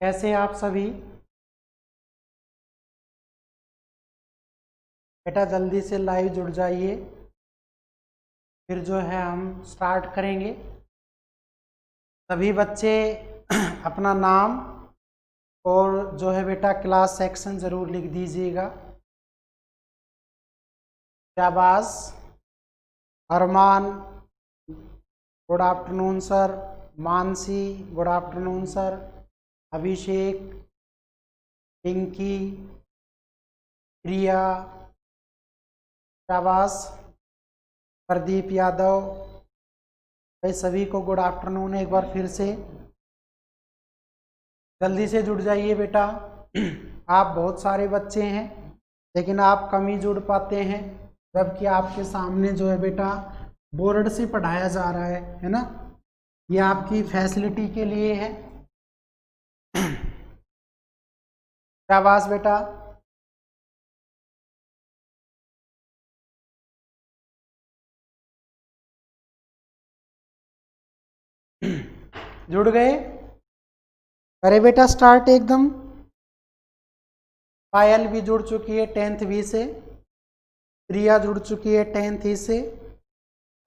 कैसे आप सभी? बेटा जल्दी से लाइव जुड़ जाइए, फिर जो है हम स्टार्ट करेंगे। सभी बच्चे अपना नाम और जो है बेटा क्लास सेक्शन ज़रूर लिख दीजिएगा। शाबाश। Arman, good afternoon sir. Mansi, good afternoon sir. Abhishek, Pinky, Priya, शाबाश। प्रदीप यादव, भाई सभी को गुड आफ्टरनून। एक बार फिर से जल्दी से जुड़ जाइए बेटा। आप बहुत सारे बच्चे हैं लेकिन आप कम ही जुड़ पाते हैं, जबकि आपके सामने जो है बेटा बोर्ड से पढ़ाया जा रहा है ना। ये आपकी फैसिलिटी के लिए है। शाबाश बेटा। जुड़ गए? अरे बेटा स्टार्ट एकदम। पायल भी जुड़ चुकी है 10th बी से। प्रिया जुड़ चुकी है 10th ई से।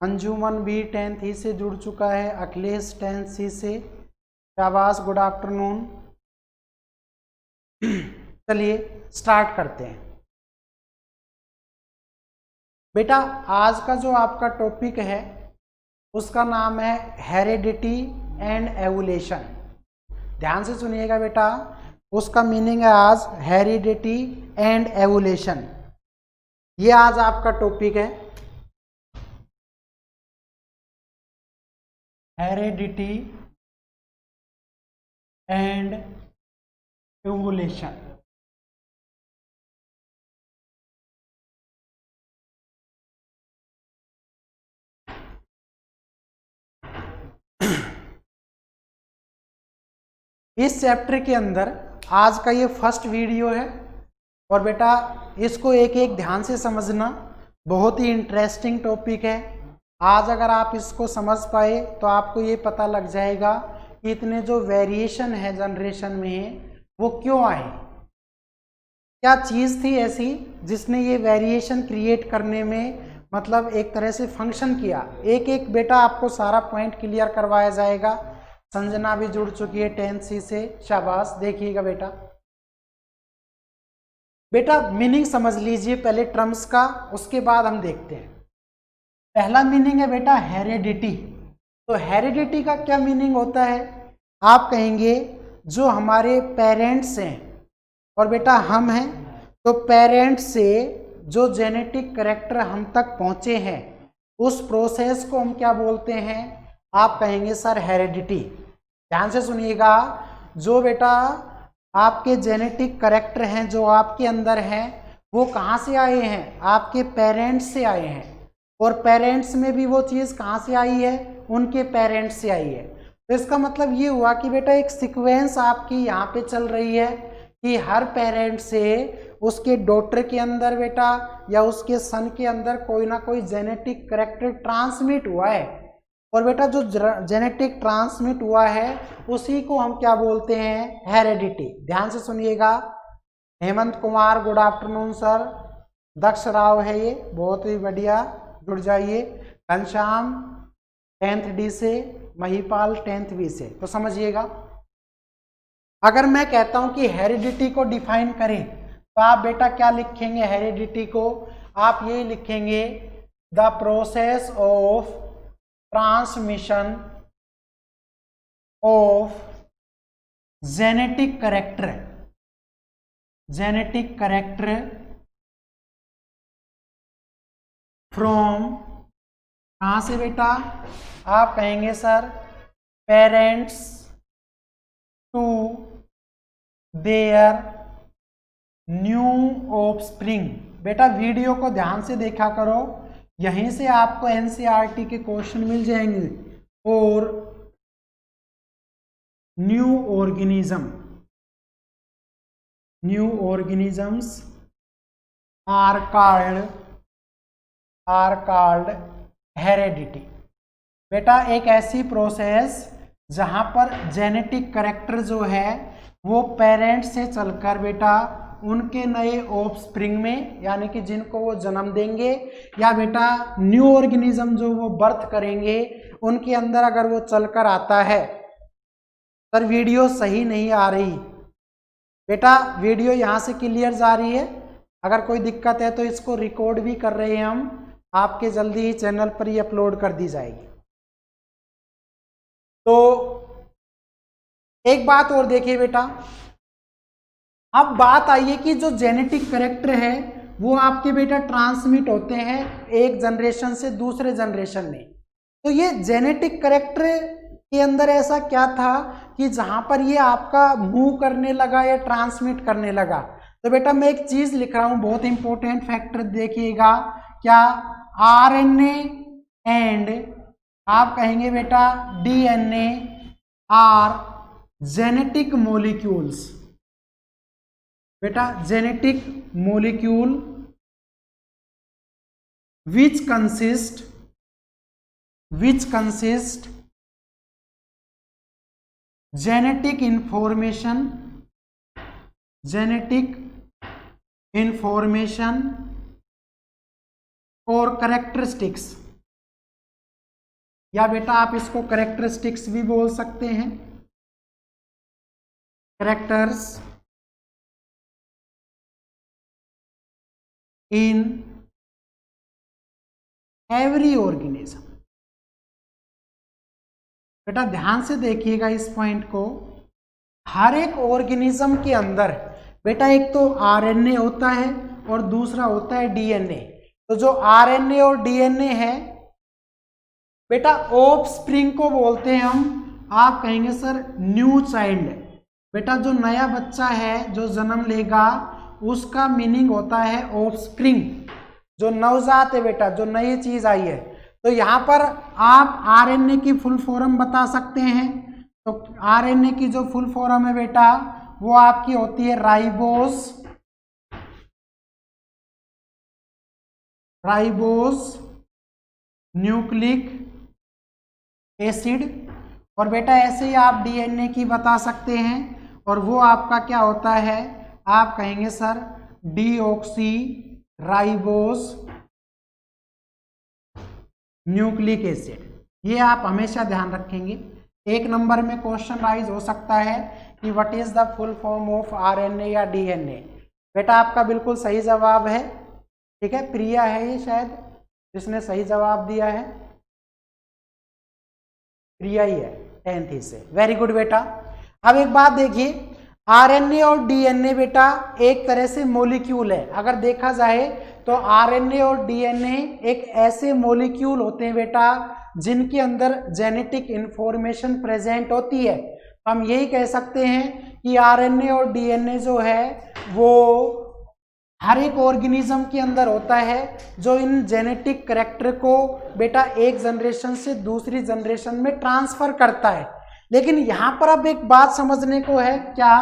अंजुमन भी 10th ई से जुड़ चुका है। अखिलेश 10th सी से। शाबाश, गुड आफ्टरनून। चलिए स्टार्ट करते हैं बेटा। आज का जो आपका टॉपिक है उसका नाम है हेरिडिटी एंड एवोल्यूशन। ध्यान से सुनिएगा बेटा, उसका मीनिंग है आज हेरिडिटी एंड एवोल्यूशन। ये आज आपका टॉपिक है, हेरिडिटी एंड एवोल्यूशन। इस चैप्टर के अंदर आज का ये फर्स्ट वीडियो है और बेटा इसको एक एक ध्यान से समझना, बहुत ही इंटरेस्टिंग टॉपिक है। आज अगर आप इसको समझ पाए तो आपको ये पता लग जाएगा कि इतने जो वेरिएशन है जनरेशन में वो क्यों आए, क्या चीज़ थी ऐसी जिसने ये वेरिएशन क्रिएट करने में मतलब एक तरह से फंक्शन किया। एक एक बेटा आपको सारा पॉइंट क्लियर करवाया जाएगा। संजना भी जुड़ चुकी है 10th सी से। शाबाश। देखिएगा बेटा, बेटा मीनिंग समझ लीजिए पहले टर्म्स का, उसके बाद हम देखते हैं। पहला मीनिंग है बेटा हेरिडिटी। तो हेरिडिटी का क्या मीनिंग होता है? आप कहेंगे जो हमारे पेरेंट्स हैं और बेटा हम हैं, तो पेरेंट्स से जो जेनेटिक कैरेक्टर हम तक पहुंचे हैं उस प्रोसेस को हम क्या बोलते हैं? आप कहेंगे सर हेरिडिटी। ध्यान से सुनिएगा, जो बेटा आपके जेनेटिक कैरेक्टर हैं जो आपके अंदर हैं वो कहाँ से आए हैं? आपके पेरेंट्स से आए हैं। और पेरेंट्स में भी वो चीज़ कहाँ से आई है? उनके पेरेंट्स से आई है। तो इसका मतलब ये हुआ कि बेटा एक सीक्वेंस आपकी यहाँ पे चल रही है कि हर पेरेंट से उसके डॉटर के अंदर बेटा या उसके सन के अंदर कोई ना कोई जेनेटिक कैरेक्टर ट्रांसमिट हुआ है। और बेटा जो जेनेटिक ट्रांसमिट हुआ है उसी को हम क्या बोलते हैं? हेरिडिटी। ध्यान से सुनिएगा। Hemant Kumar, good afternoon sir. Daksh Rao है ये, बहुत ही बढ़िया, जुड़ जाइए। घनश्याम 10th डी से। महिपाल 10th बी से। तो समझिएगा, अगर मैं कहता हूं कि हेरिडिटी को डिफाइन करें तो आप बेटा क्या लिखेंगे? हेरिडिटी को आप यही लिखेंगे, the process of transmission of genetic character from, कहां से बेटा? आप कहेंगे sir parents to their new offspring. बेटा वीडियो को ध्यान से देखा करो, यहीं से आपको एनसीईआरटी के क्वेश्चन मिल जाएंगे। और new organisms are called heredity. बेटा एक ऐसी प्रोसेस जहां पर जेनेटिक कैरेक्टर जो है वो पेरेंट से चलकर बेटा उनके नए ऑफस्प्रिंग में, यानी कि जिनको वो जन्म देंगे, या बेटा न्यू ऑर्गेनिज्म जो वो बर्थ करेंगे उनके अंदर अगर वो चलकर आता है। सर वीडियो सही नहीं आ रही बेटा, वीडियो यहाँ से क्लियर जा रही है। अगर कोई दिक्कत है तो इसको रिकॉर्ड भी कर रहे हैं हम, आपके जल्दी ही चैनल पर ही अपलोड कर दी जाएगी। तो एक बात और देखिए बेटा, अब बात आई है कि जो जेनेटिक कैरेक्टर है वो आपके बेटा ट्रांसमिट होते हैं एक जनरेशन से दूसरे जनरेशन में। तो ये जेनेटिक कैरेक्टर के अंदर ऐसा क्या था कि जहां पर ये आपका मूव करने लगा या ट्रांसमिट करने लगा। तो बेटा मैं एक चीज लिख रहा हूं, बहुत इंपॉर्टेंट फैक्टर देखिएगा, क्या आरएनए एंड आप कहेंगे बेटा डीएनए आर जेनेटिक मॉलिक्यूल्स। बेटा genetic molecule which consist genetic information और characteristics, या बेटा आप इसको characteristics भी बोल सकते हैं, characters in एवरी ऑर्गेनिज्म। बेटा ध्यान से देखिएगा इस पॉइंट को, हर एक ऑर्गेनिज्म के अंदर बेटा एक तो आरएनए होता है और दूसरा होता है डीएनए। तो जो आरएनए और डीएनए है बेटा ऑफस्प्रिंग को बोलते हैं हम, आप कहेंगे सर न्यू चाइल्ड। बेटा जो नया बच्चा है जो जन्म लेगा उसका मीनिंग होता है ऑफस्प्रिंग, जो नवजात है बेटा, जो नई चीज आई है। तो यहां पर आप आरएनए की फुल फॉर्म बता सकते हैं। तो आरएनए की जो फुल फॉर्म है बेटा वो आपकी होती है राइबोस न्यूक्लिक एसिड। और बेटा ऐसे ही आप डीएनए की बता सकते हैं, और वो आपका क्या होता है, आप कहेंगे sir deoxy ribose nucleic acid. ये आप हमेशा ध्यान रखेंगे, एक नंबर में क्वेश्चन राइज हो सकता है कि what is the full form of RNA या डीएनए। बेटा आपका बिल्कुल सही जवाब है, ठीक है, प्रिया है ये शायद जिसने सही जवाब दिया है, प्रिया ही है 10th से, वेरी गुड बेटा। अब एक बात देखिए, आरएनए और डीएनए बेटा एक तरह से मॉलिक्यूल है। अगर देखा जाए तो आरएनए और डीएनए एक ऐसे मॉलिक्यूल होते हैं बेटा जिनके अंदर जेनेटिक इंफॉर्मेशन प्रेजेंट होती है। हम यही कह सकते हैं कि आरएनए और डीएनए जो है वो हर एक ऑर्गेनिज्म के अंदर होता है, जो इन जेनेटिक कैरेक्टर को बेटा एक जनरेशन से दूसरी जनरेशन में ट्रांसफर करता है। लेकिन यहाँ पर अब एक बात समझने को है, क्या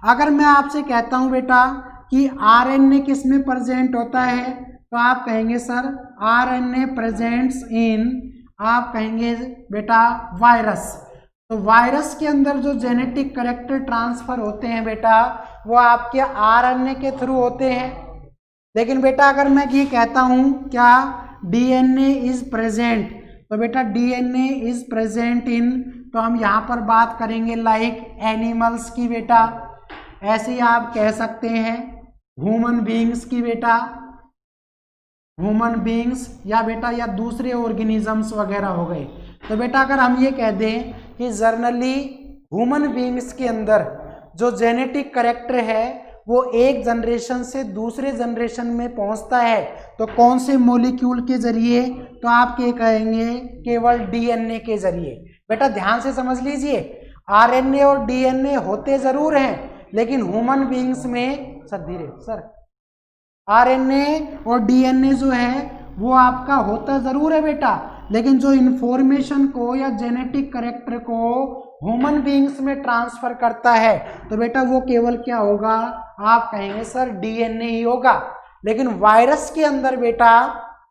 अगर मैं आपसे कहता हूँ बेटा कि आरएनए किस में प्रेजेंट होता है, तो आप कहेंगे सर आरएनए प्रेजेंट्स इन, आप कहेंगे बेटा वायरस। तो वायरस के अंदर जो जेनेटिक कैरेक्टर ट्रांसफर होते हैं बेटा वो आपके आरएनए के थ्रू होते हैं। लेकिन बेटा अगर मैं ये कहता हूँ क्या डीएनए इज प्रेजेंट, तो बेटा डीएनए इज प्रेजेंट इन, तो हम यहाँ पर बात करेंगे लाइक एनिमल्स की बेटा, ऐसे ही आप कह सकते हैं ह्यूमन बीइंग्स की बेटा, ह्यूमन बीइंग्स या बेटा या दूसरे ऑर्गेनिजम्स वगैरह हो गए। तो बेटा अगर हम ये कह दें कि जनरली ह्यूमन बीइंग्स के अंदर जो जेनेटिक कैरेक्टर है वो एक जनरेशन से दूसरे जनरेशन में पहुंचता है, तो कौन से मॉलिक्यूल के जरिए, तो आप क्या कहेंगे केवल डीएनए के जरिए। बेटा ध्यान से समझ लीजिए, आरएनए और डीएनए होते जरूर हैं लेकिन ह्यूमन बीइंग्स में, सर धीरे सर, आरएनए और डीएनए जो है वो आपका होता जरूर है बेटा, लेकिन जो इंफॉर्मेशन को या जेनेटिक कैरेक्टर को ह्यूमन बीइंग्स में ट्रांसफर करता है तो बेटा वो केवल क्या होगा, आप कहेंगे सर डीएनए ही होगा। लेकिन वायरस के अंदर बेटा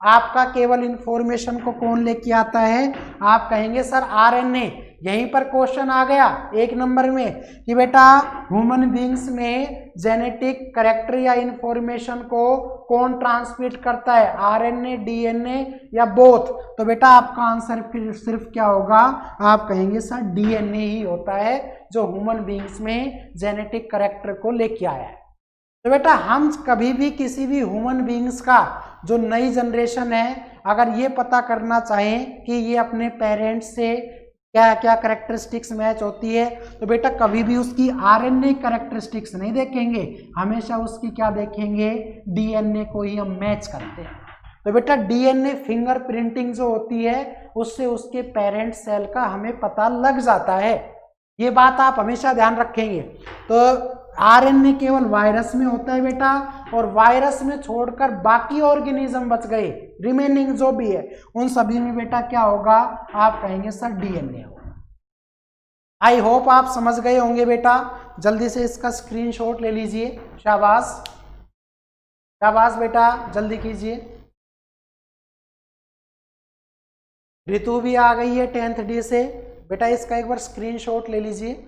आपका केवल इंफॉर्मेशन को कौन लेके आता है? आप कहेंगे सर आरएनए। यहीं पर क्वेश्चन आ गया 1 नंबर में कि बेटा ह्यूमन बींग्स में जेनेटिक कैरेक्टर या इंफॉर्मेशन को कौन ट्रांसमिट करता है, आरएनए, डीएनए या बोथ? तो बेटा आपका आंसर फिर सिर्फ क्या होगा? आप कहेंगे सर डीएनए ही होता है जो ह्यूमन बींग्स में जेनेटिक कैरेक्टर को लेके आया है। तो बेटा हम कभी भी किसी भी ह्यूमन बींग्स का जो नई जनरेशन है, अगर ये पता करना चाहें कि ये अपने पेरेंट्स से क्या क्या करेक्टरिस्टिक्स मैच होती है, तो बेटा कभी भी उसकी आरएनए करेक्टरिस्टिक्स नहीं देखेंगे, हमेशा उसकी क्या देखेंगे? डीएनए को ही हम मैच करते हैं। तो बेटा डीएनए फिंगर प्रिंटिंग जो होती है उससे उसके पेरेंट सेल का हमें पता लग जाता है। ये बात आप हमेशा ध्यान रखेंगे। तो आरएनए केवल वायरस में होता है बेटा, और वायरस में छोड़कर बाकी ऑर्गेनिज्म बच गए, रिमेनिंग जो भी है उन सभी में बेटा क्या होगा? आप कहेंगे सर डीएनए होगा। आई होप आप समझ गए होंगे बेटा। जल्दी से इसका स्क्रीनशॉट ले लीजिए। शाबाश शाबाश बेटा, जल्दी कीजिए। ऋतु भी आ गई है 10th डी से। बेटा इसका एक बार स्क्रीनशॉट ले लीजिए।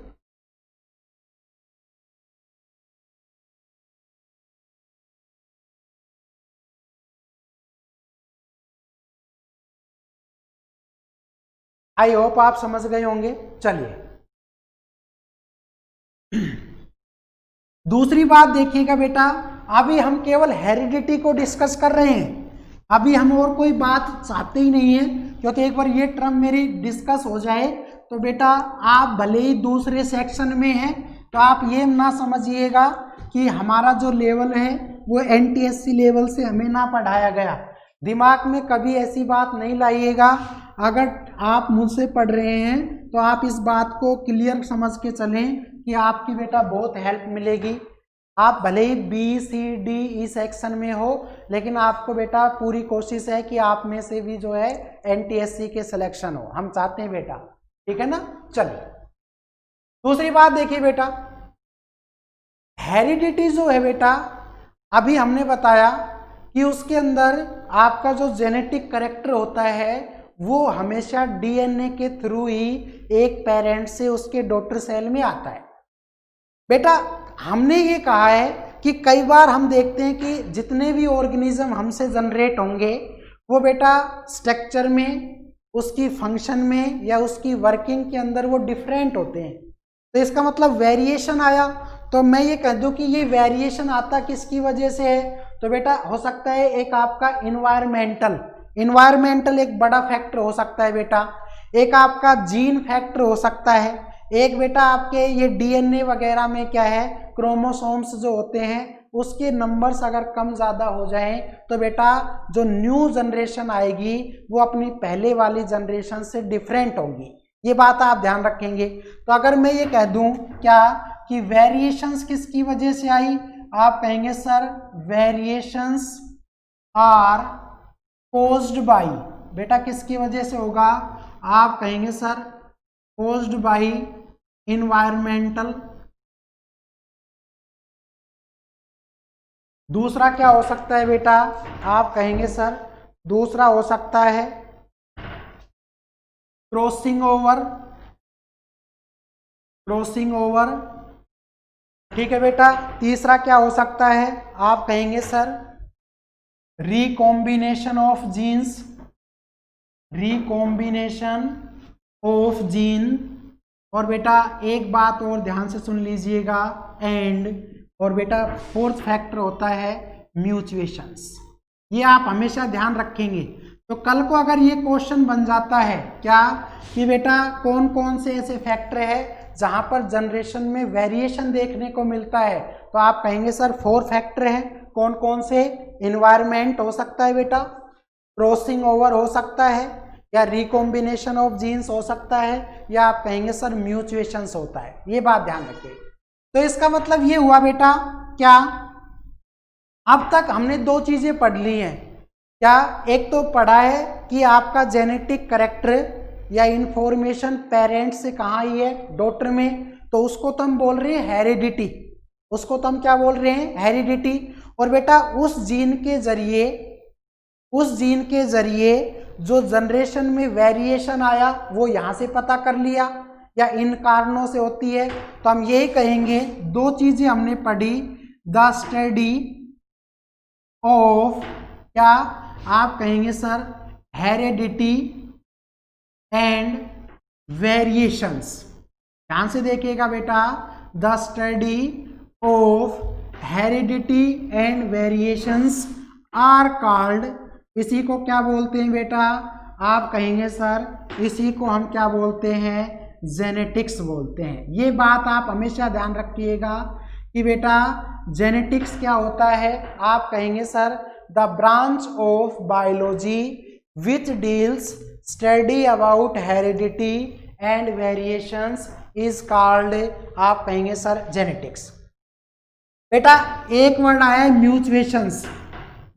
आई होप आप समझ गए होंगे। चलिए दूसरी बात देखिएगा बेटा, अभी हम केवल हेरिडिटी को डिस्कस कर रहे हैं, अभी हम और कोई बात चाहते ही नहीं है, क्योंकि एक बार ये टर्म मेरी डिस्कस हो जाए तो बेटा आप भले ही दूसरे सेक्शन में हैं तो आप ये ना समझिएगा कि हमारा जो लेवल है वो एनटीएससी लेवल से हमें ना पढ़ाया गया। दिमाग में कभी ऐसी बात नहीं लाइएगा। अगर आप मुझसे पढ़ रहे हैं तो आप इस बात को क्लियर समझ के चलें कि आपकी बेटा बहुत हेल्प मिलेगी। आप भले ही B C D E section में हो, लेकिन आपको बेटा पूरी कोशिश है कि आप में से भी जो है एनटीएससी के सिलेक्शन हो, हम चाहते हैं बेटा, ठीक है ना। चलिए दूसरी बात देखिए बेटा, हेरिडिटी जो है बेटा, अभी हमने बताया कि उसके अंदर आपका जो जेनेटिक कैरेक्टर होता है वो हमेशा डीएनए के थ्रू ही एक पेरेंट से उसके डॉटर सेल में आता है। बेटा हमने ये कहा है कि कई बार हम देखते हैं कि जितने भी ऑर्गेनिज्म हमसे जनरेट होंगे वो बेटा स्ट्रक्चर में, उसकी फंक्शन में या उसकी वर्किंग के अंदर वो डिफरेंट होते हैं। तो इसका मतलब वेरिएशन आया, तो मैं ये कह दूं कि ये वेरिएशन आता किसकी वजह से है? तो बेटा हो सकता है एक आपका इन्वायरमेंटल एक बड़ा फैक्टर हो सकता है बेटा, एक आपका जीन फैक्टर हो सकता है, एक बेटा आपके ये डीएनए वगैरह में क्या है, क्रोमोसोम्स जो होते हैं उसके नंबर्स अगर कम ज़्यादा हो जाएं तो बेटा जो न्यू जनरेशन आएगी वो अपनी पहले वाली जनरेशन से डिफरेंट होगी। ये बात आप ध्यान रखेंगे। तो अगर मैं ये कह दूं क्या कि वेरिएशंस किसकी वजह से आई, आप कहेंगे sir variations are caused by, बेटा किसकी वजह से होगा? आप कहेंगे सर कोज्ड बाई इन्वायरमेंटल। दूसरा क्या हो सकता है बेटा? आप कहेंगे सर दूसरा हो सकता है क्रॉसिंग ओवर। ठीक है बेटा। तीसरा क्या हो सकता है? आप कहेंगे सर रिकॉम्बिनेशन ऑफ जीन। और बेटा एक बात और ध्यान से सुन लीजिएगा, और बेटा फोर्थ फैक्टर होता है म्यूचुएशंस। ये आप हमेशा ध्यान रखेंगे। तो कल को अगर ये क्वेश्चन बन जाता है क्या कि बेटा कौन कौन से ऐसे फैक्टर है जहां पर जनरेशन में वेरिएशन देखने को मिलता है, तो आप कहेंगे सर 4 फैक्टर है। कौन कौन से? इन्वायरमेंट हो सकता है बेटा, क्रॉसिंग ओवर हो सकता है, या रिकॉम्बिनेशन ऑफ जीन्स हो सकता है, या आप कहेंगे सर म्यूचुएशंस होता है। ये बात ध्यान रखिए। तो इसका मतलब ये हुआ बेटा क्या, अब तक हमने 2 चीजें पढ़ ली हैं। क्या? एक तो पढ़ा है कि आपका जेनेटिक कैरेक्टर या इंफॉर्मेशन पेरेंट से कहाँ आई है? डॉटर में। तो उसको तो हम बोल रहे हैं हेरिडिटी, उसको तो हम क्या बोल रहे हैं? हेरिडिटी। और बेटा उस जीन के जरिए उस जीन के जरिए जो जनरेशन में वेरिएशन आया वो यहाँ से पता कर लिया, या इन कारणों से होती है। तो हम यही कहेंगे, दो चीजें हमने पढ़ी, द स्टडी ऑफ, क्या आप कहेंगे सर, हेरेडिटी एंड वेरिएशंस। ध्यान से देखिएगा बेटा, the study of heredity and variations are called, इसी को क्या बोलते हैं बेटा, आप कहेंगे सर, इसी को हम क्या बोलते हैं, जेनेटिक्स बोलते हैं। ये बात आप हमेशा ध्यान रखिएगा कि बेटा जेनेटिक्स क्या होता है। आप कहेंगे sir, the branch of biology which deals study about heredity and variations is called, आप कहेंगे सर, जेनेटिक्स। बेटा एक वर्ड आया है म्यूचुएशंस,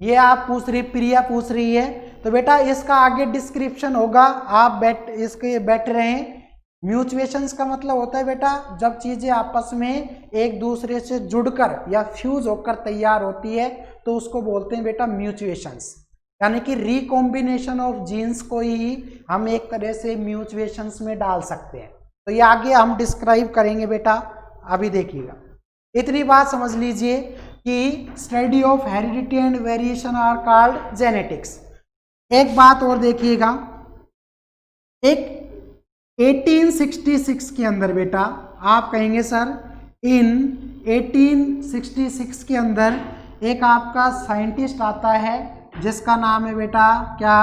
ये आप पूछ रही, प्रिया पूछ रही है, तो बेटा इसका आगे डिस्क्रिप्शन होगा, आप इसके बैठे रहें। म्यूचुएशंस का मतलब होता है बेटा जब चीजें आपस में एक दूसरे से जुड़कर या फ्यूज होकर तैयार होती है तो उसको बोलते हैं बेटा म्यूचुएशंस, यानी कि रिकॉम्बिनेशन ऑफ जीन्स को ही हम एक तरह से म्यूचुएशंस में डाल सकते हैं। तो ये आगे हम डिस्क्राइब करेंगे बेटा, अभी देखिएगा। इतनी बात समझ लीजिए कि study of heredity and variation are called genetics. एक बात और देखिएगा, एक 1866 के अंदर बेटा, आप कहेंगे सर, इन 1866 के अंदर एक आपका साइंटिस्ट आता है जिसका नाम है बेटा क्या,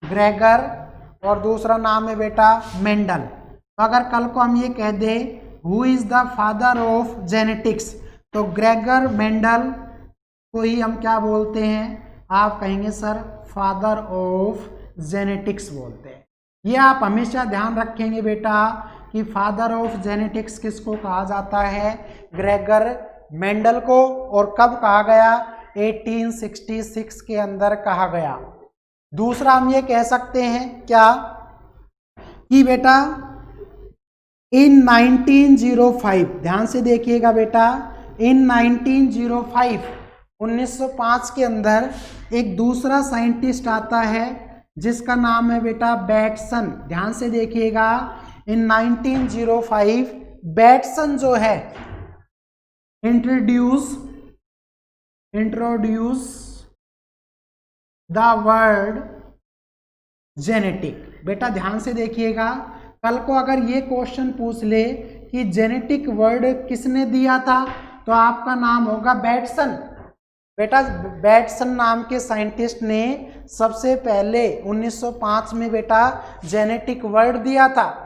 ग्रेगर, और दूसरा नाम है बेटा मेंडल। तो अगर कल को हम ये कह दें who is the father of genetics, तो ग्रेगर मेंडल को ही हम क्या बोलते हैं, आप कहेंगे सर फादर ऑफ जेनेटिक्स बोलते हैं। ये आप हमेशा ध्यान रखेंगे बेटा कि फादर ऑफ जेनेटिक्स किसको कहा जाता है, ग्रेगर मेंडल को, और कब कहा गया, 1866 के अंदर कहा गया। दूसरा हम ये कह सकते हैं क्या कि बेटा इन 1905, ध्यान से देखिएगा बेटा, इन 1905 1905 के अंदर एक दूसरा साइंटिस्ट आता है जिसका नाम है बेटा बैटसन। ध्यान से देखिएगा, इन 1905 बैटसन जो है इंट्रोड्यूस द वर्ड जेनेटिक। बेटा ध्यान से देखिएगा, कल को अगर ये क्वेश्चन पूछ ले कि जेनेटिक वर्ड किसने दिया था, तो आपका नाम होगा बैटसन। बेटा बैटसन नाम के साइंटिस्ट ने सबसे पहले 1905 में बेटा जेनेटिक वर्ड दिया था।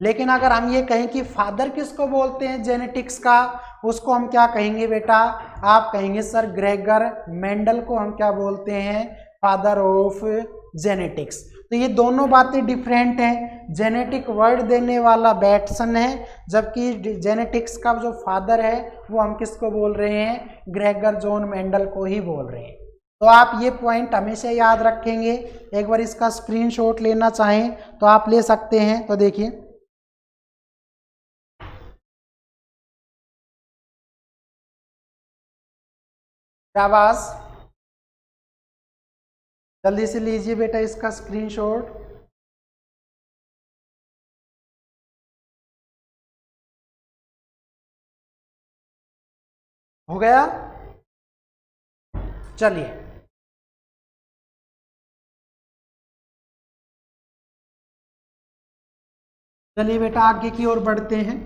लेकिन अगर हम ये कहें कि फादर किसको बोलते हैं जेनेटिक्स का, उसको हम क्या कहेंगे बेटा, आप कहेंगे सर ग्रेगर मेंडल को हम क्या बोलते हैं, फादर ऑफ जेनेटिक्स। तो ये दोनों बातें डिफरेंट हैं। जेनेटिक वर्ड देने वाला बैटसन है, जबकि जेनेटिक्स का जो फादर है वो हम किसको बोल रहे हैं, ग्रेगर जॉन मेंडल को ही बोल रहे हैं। तो आप ये पॉइंट हमेशा याद रखेंगे। एक बार इसका स्क्रीनशॉट लेना चाहें तो आप ले सकते हैं। तो देखिए शाबाश, जल्दी से लीजिए बेटा इसका स्क्रीनशॉट। हो गया, चलिए चलिए बेटा आगे की ओर बढ़ते हैं।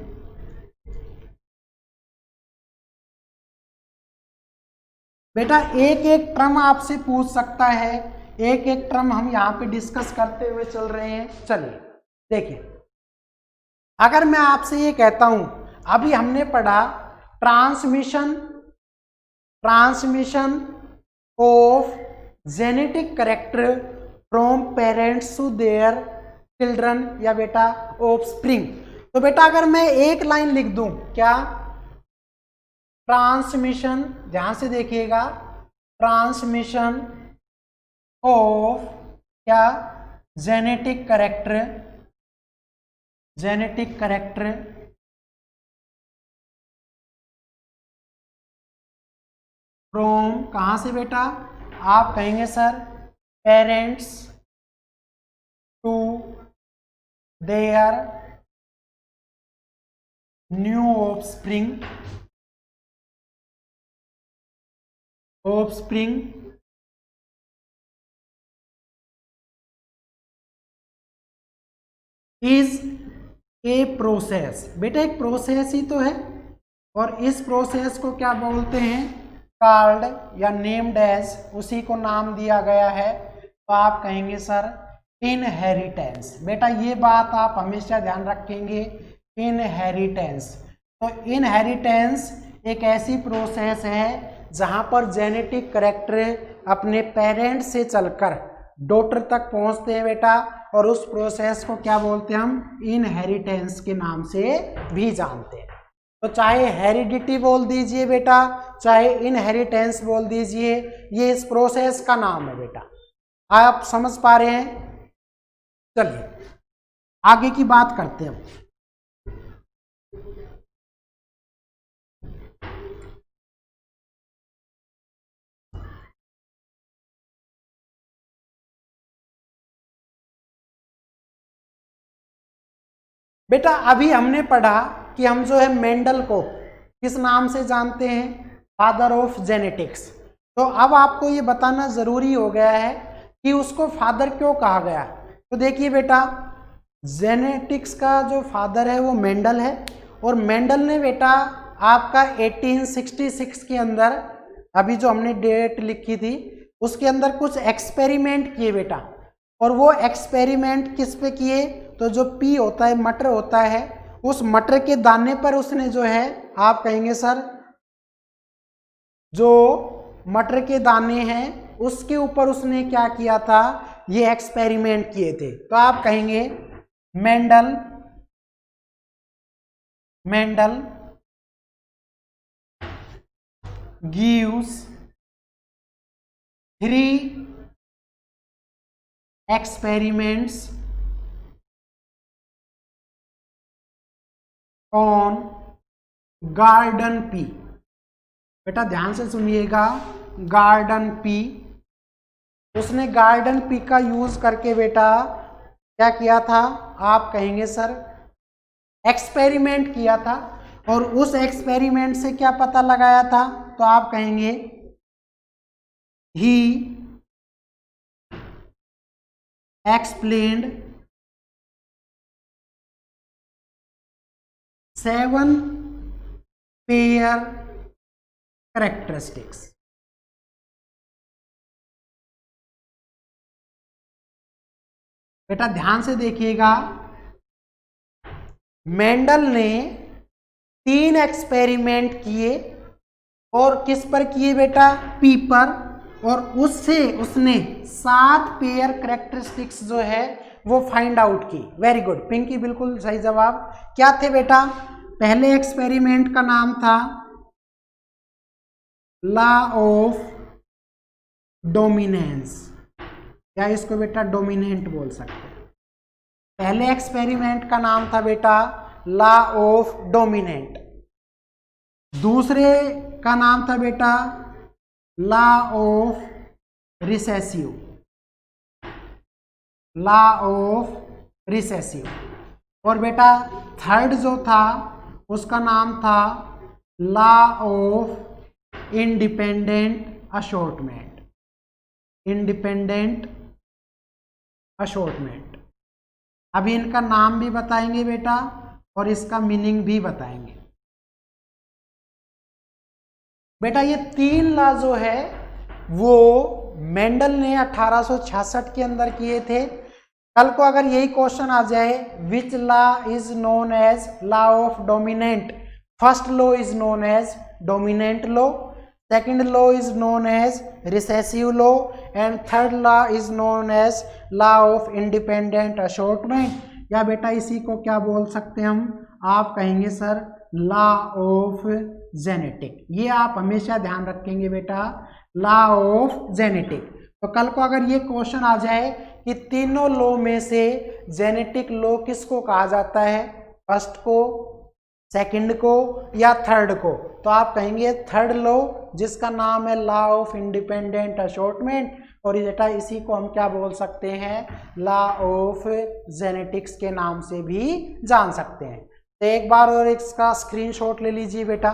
बेटा एक एक टर्म आपसे पूछ सकता है, एक एक टर्म हम यहाँ पे डिस्कस करते हुए चल रहे हैं। चलिए देखिए, अगर मैं आपसे ये कहता हूं, अभी हमने पढ़ा transmission of genetic character from parents to their children या बेटा ऑफस्प्रिंग। तो बेटा अगर मैं एक लाइन लिख दूं, क्या ट्रांसमिशन, ध्यान से देखिएगा, ट्रांसमिशन ऑफ क्या जेनेटिक कैरेक्टर फ्रॉम कहाँ से बेटा, आप कहेंगे sir parents to their new offspring, offspring is a process. बेटा एक प्रोसेस ही तो है, और इस प्रोसेस को क्या बोलते हैं, कॉल्ड या नेम्ड एज, उसी को नाम दिया गया है, तो आप कहेंगे सर इनहेरिटेंस। बेटा ये बात आप हमेशा ध्यान रखेंगे, इनहेरिटेंस। तो इनहेरिटेंस एक ऐसी प्रोसेस है जहां पर जेनेटिक कैरेक्टर अपने पेरेंट्स से चलकर डॉटर तक पहुंचते हैं बेटा, और उस प्रोसेस को क्या बोलते हैं हम, इनहेरिटेंस के नाम से भी जानते हैं। तो चाहे हेरिडिटी बोल दीजिए बेटा, चाहे इनहेरिटेंस बोल दीजिए, ये इस प्रोसेस का नाम है बेटा। आप समझ पा रहे हैं? चलिए आगे की बात करते हैं। बेटा अभी हमने पढ़ा कि हम जो है मेंडल को किस नाम से जानते हैं, फादर ऑफ जेनेटिक्स। तो अब आपको ये बताना जरूरी हो गया है कि उसको फादर क्यों कहा गया। तो देखिए बेटा, जेनेटिक्स का जो फादर है वो मेंडल है, और मेंडल ने बेटा आपका 1866 के अंदर, अभी जो हमने डेट लिखी थी उसके अंदर कुछ एक्सपेरिमेंट किए बेटा, और वो एक्सपेरिमेंट किस पे किए, तो जो पी होता है, मटर होता है, उस मटर के दाने पर उसने जो है, आप कहेंगे सर जो मटर के दाने हैं उसके ऊपर उसने क्या किया था, ये एक्सपेरिमेंट किए थे। तो आप कहेंगे Mendel gives 3 experiments on garden pea. बेटा ध्यान से सुनिएगा, गार्डन पी, उसने गार्डन पी का यूज करके बेटा क्या किया था, आप कहेंगे सर एक्सपेरिमेंट किया था, और उस एक्सपेरिमेंट से क्या पता लगाया था, तो आप कहेंगे ही explained 7 pair characteristics। बेटा ध्यान से देखिएगा, मेंडल ने 3 एक्सपेरिमेंट किए, और किस पर किए बेटा, पी पर, और उससे उसने 7 पेयर कैरेक्टरिस्टिक्स जो है वो फाइंड आउट की। वेरी गुड पिंकी, बिल्कुल सही जवाब। क्या थे बेटा, पहले एक्सपेरिमेंट का नाम था लॉ ऑफ डोमिनेंस, या इसको बेटा डोमिनेंट बोल सकते हैं। पहले एक्सपेरिमेंट का नाम था बेटा लॉ ऑफ डोमिनेंट। दूसरे का नाम था बेटा law of recessive, law of recessive. और बेटा थर्ड जो था उसका नाम था law of independent assortment, independent assortment. अभी इनका नाम भी बताएंगे बेटा, और इसका मीनिंग भी बताएंगे। बेटा ये 3 लॉ जो है वो मेंडल ने 1866 के अंदर किए थे। कल को अगर यही क्वेश्चन आ जाए, which law is known as law of dominant, first law is known as dominant law, second law is known as recessive law, and third law is known as law of independent assortment, या बेटा इसी को क्या बोल सकते हैं हम, आप कहेंगे सर लॉ ऑफ जेनेटिक। ये आप हमेशा ध्यान रखेंगे बेटा, लॉ ऑफ जेनेटिक। तो कल को अगर ये क्वेश्चन आ जाए कि तीनों लॉ में से जेनेटिक लॉ किसको कहा जाता है, फर्स्ट को, सेकंड को या थर्ड को, तो आप कहेंगे थर्ड लॉ जिसका नाम है लॉ ऑफ इंडिपेंडेंट असॉर्टमेंट, और बेटा इसी को हम क्या बोल सकते हैं, लॉ ऑफ जेनेटिक्स के नाम से भी जान सकते हैं। तो एक बार और इसका स्क्रीनशॉट ले लीजिए बेटा,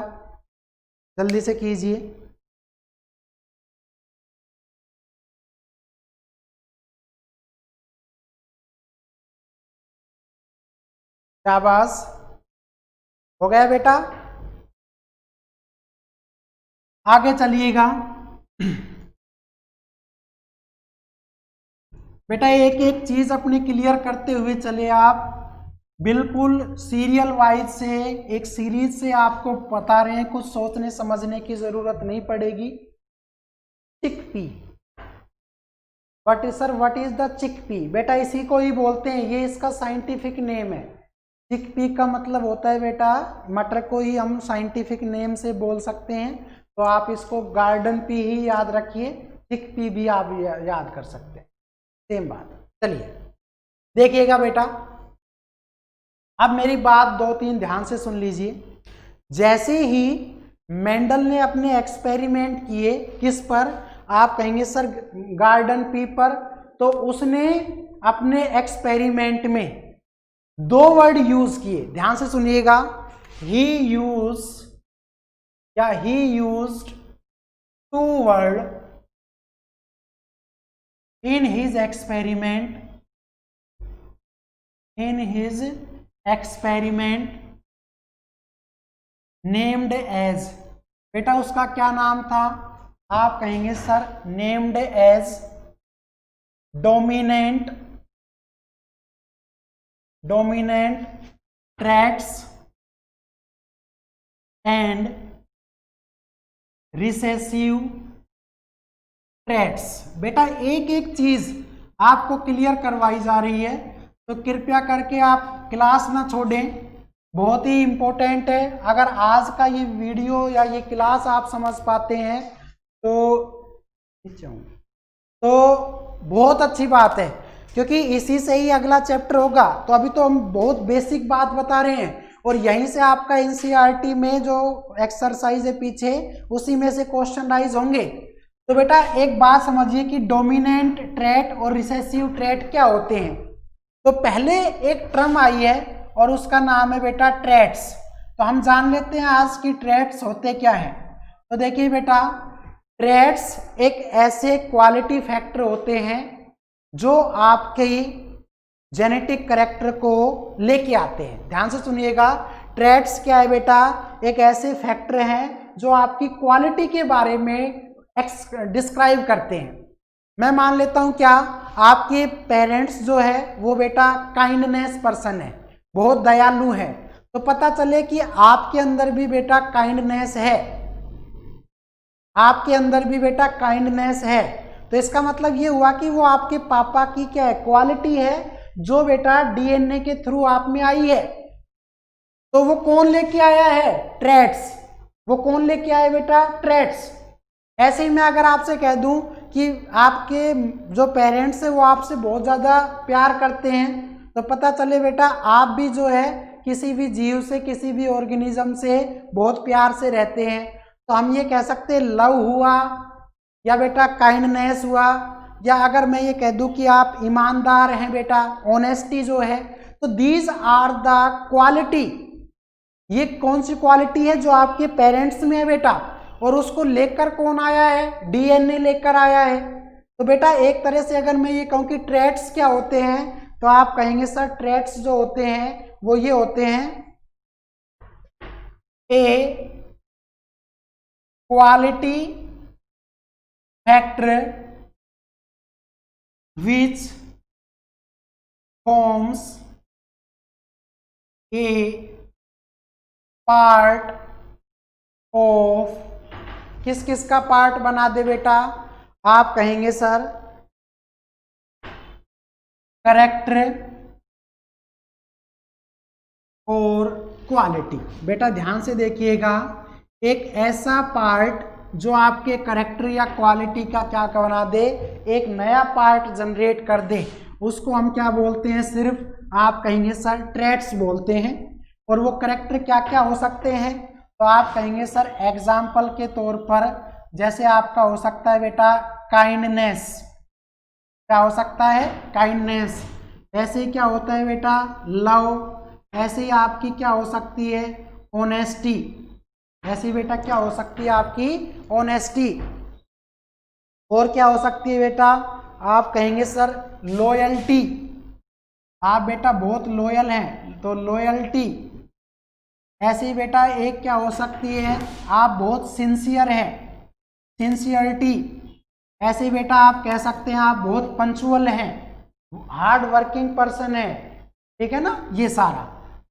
जल्दी से कीजिए। शाबाश, हो गया बेटा। आगे चलिएगा बेटा, एक एक चीज अपनी क्लियर करते हुए चले आप, बिल्कुल सीरियल वाइज से एक सीरीज से आपको बता रहे हैं, कुछ सोचने समझने की जरूरत नहीं पड़ेगी। Chickpea, what is the chickpea, बेटा इसी को ही बोलते हैं, ये इसका साइंटिफिक नेम है। चिकपी का मतलब होता है बेटा, मटर को ही हम साइंटिफिक नेम से बोल सकते हैं, तो आप इसको गार्डन पी ही याद रखिए, चिकपी भी आप याद कर सकते हैं, सेम बात। चलिए देखिएगा बेटा, अब मेरी बात 2-3 ध्यान से सुन लीजिए। जैसे ही मेंडल ने अपने एक्सपेरिमेंट किए, किस पर, आप कहेंगे सर गार्डन पी पर, तो उसने अपने एक्सपेरिमेंट में 2 वर्ड यूज किए, ध्यान से सुनिएगा। ही used 2 word in his experiment named as, बेटा उसका क्या नाम था, आप कहेंगे sir named as dominant traits and recessive traits. बेटा एक एक चीज आपको क्लियर करवाई जा रही है, तो कृपया करके आप क्लास ना छोड़ें, बहुत ही इंपॉर्टेंट है। अगर आज का ये वीडियो या ये क्लास आप समझ पाते हैं तो बहुत अच्छी बात है, क्योंकि इसी से ही अगला चैप्टर होगा। तो अभी तो हम बहुत बेसिक बात बता रहे हैं, और यहीं से आपका एनसीईआरटी में जो एक्सरसाइज है पीछे, उसी में से क्वेश्चन राइज होंगे। तो बेटा एक बात समझिए कि डोमिनेंट ट्रेट और रिसेसिव ट्रेट क्या होते हैं। तो पहले एक टर्म आई है और उसका नाम है बेटा ट्रेट्स। तो हम जान लेते हैं आज की ट्रेट्स होते क्या हैं। तो देखिए बेटा, ट्रेट्स एक ऐसे क्वालिटी फैक्टर होते हैं जो आपके जेनेटिक कैरेक्टर को लेके आते हैं। ध्यान से सुनिएगा, ट्रेट्स क्या है बेटा, एक ऐसे फैक्टर हैं जो आपकी क्वालिटी के बारे में डिस्क्राइब करते हैं। मैं मान लेता हूं क्या, आपके पेरेंट्स जो है वो बेटा काइंडनेस पर्सन है, बहुत दयालु है, तो पता चले कि आपके अंदर भी बेटा काइंडनेस है, आपके अंदर भी बेटा काइंडनेस है, तो इसका मतलब ये हुआ कि वो आपके पापा की क्या है, क्वालिटी है, जो बेटा डीएनए के थ्रू आप में आई है। तो वो कौन लेके आया है, ट्रेट्स। वो कौन लेके आया बेटा, ट्रेट्स। ऐसे ही मैं अगर आपसे कह दूं कि आपके जो पेरेंट्स है वो आपसे बहुत ज़्यादा प्यार करते हैं, तो पता चले बेटा आप भी जो है किसी भी जीव से, किसी भी ऑर्गेनिज्म से बहुत प्यार से रहते हैं। तो हम ये कह सकते हैं लव हुआ, या बेटा काइंडनेस हुआ, या अगर मैं ये कह दूं कि आप ईमानदार हैं बेटा, ऑनेस्टी जो है, तो दीज आर द क्वालिटी। ये कौन सी क्वालिटी है जो आपके पेरेंट्स में है बेटा, और उसको लेकर कौन आया है, डीएनए लेकर आया है। तो बेटा एक तरह से अगर मैं ये कहूं कि ट्रेट्स क्या होते हैं, तो आप कहेंगे सर ट्रेट्स जो होते हैं वो ये होते हैं, a quality factor which forms a part of, किस किस का पार्ट बना दे बेटा, आप कहेंगे सर कैरेक्टर और क्वालिटी। बेटा ध्यान से देखिएगा, एक ऐसा पार्ट जो आपके कैरेक्टर या क्वालिटी का क्या बना दे, एक नया पार्ट जनरेट कर दे, उसको हम क्या बोलते हैं, सिर्फ आप कहेंगे सर ट्रेट्स बोलते हैं। और वो करेक्टर क्या क्या हो सकते हैं, तो आप कहेंगे सर एग्जाम्पल के तौर पर जैसे आपका हो सकता है बेटा काइंडनेस, क्या हो सकता है काइंडनेस, ऐसे क्या होता है बेटा लव, ऐसे ही आपकी क्या हो सकती है ऑनेस्टी, ऐसे ही बेटा क्या हो सकती है आपकी ऑनेस्टी, और क्या हो सकती है बेटा आप कहेंगे सर लॉयल्टी, आप बेटा बहुत लॉयल हैं तो लॉयल्टी, ऐसे ही बेटा एक क्या हो सकती है आप बहुत सिंसियर हैं सिंसियरिटी, ऐसे ही बेटा आप कह सकते हैं आप बहुत पंचुअल हैं, हार्ड वर्किंग पर्सन है, ठीक है ना, ये सारा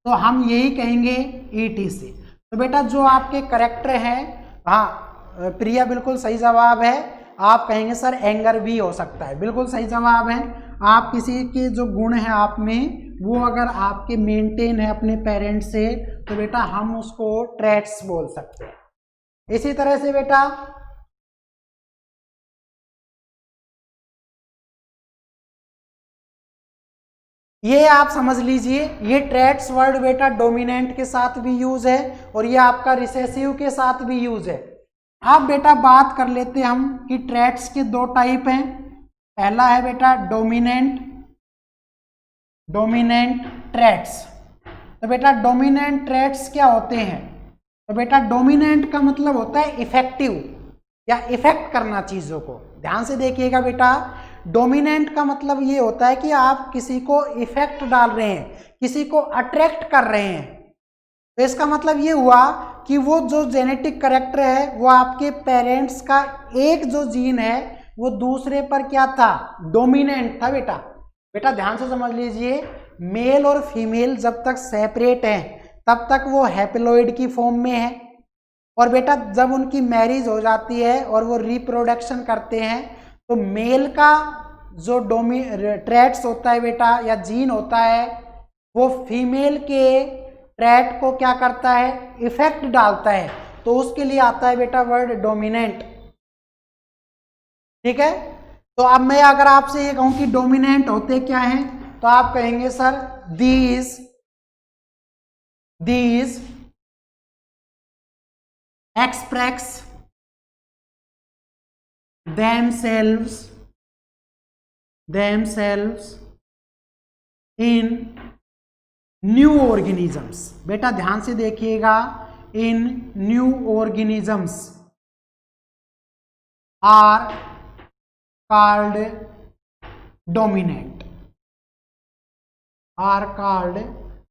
तो हम यही कहेंगे ईटी से। तो बेटा जो आपके करेक्टर हैं, हाँ प्रिया बिल्कुल सही जवाब है, आप कहेंगे सर एंगर भी हो सकता है, बिल्कुल सही जवाब है। आप किसी के जो गुण है आप में वो अगर आपके मेंटेन है अपने पेरेंट्स से तो बेटा हम उसको ट्रेट्स बोल सकते हैं। इसी तरह से बेटा ये आप समझ लीजिए, ये ट्रेट्स वर्ड बेटा डोमिनेंट के साथ भी यूज है और ये आपका रिसेसिव के साथ भी यूज है। अब बेटा बात कर लेते हैं हम कि ट्रेट्स के दो टाइप हैं, पहला है बेटा डोमिनेंट ट्रेट्स। तो बेटा डोमिनेंट ट्रेट्स क्या होते हैं, तो बेटा डोमिनेंट का मतलब होता है इफेक्टिव या इफेक्ट करना चीजों को, ध्यान से देखिएगा बेटा, डोमिनेंट का मतलब ये होता है कि आप किसी को इफेक्ट डाल रहे हैं, किसी को अट्रैक्ट कर रहे हैं, तो इसका मतलब ये हुआ कि वो जो जेनेटिक कैरेक्टर है वो आपके पेरेंट्स का एक जो जीन है वो दूसरे पर क्या था डोमिनेंट था बेटा। बेटा ध्यान से समझ लीजिए, मेल और फीमेल जब तक सेपरेट हैं तब तक वो हैप्लॉइड की फॉर्म में है, और बेटा जब उनकी मैरिज हो जाती है और वो रिप्रोडक्शन करते हैं तो मेल का जो ट्रेट्स होता है बेटा या जीन होता है वो फीमेल के ट्रेट को क्या करता है इफेक्ट डालता है, तो उसके लिए आता है बेटा वर्ड डोमिनेंट, ठीक है। तो अब मैं अगर आपसे ये कहूं कि डोमिनेंट होते क्या हैं तो आप कहेंगे sir these express themselves in new organisms। बेटा ध्यान से देखिएगा, in new organisms are called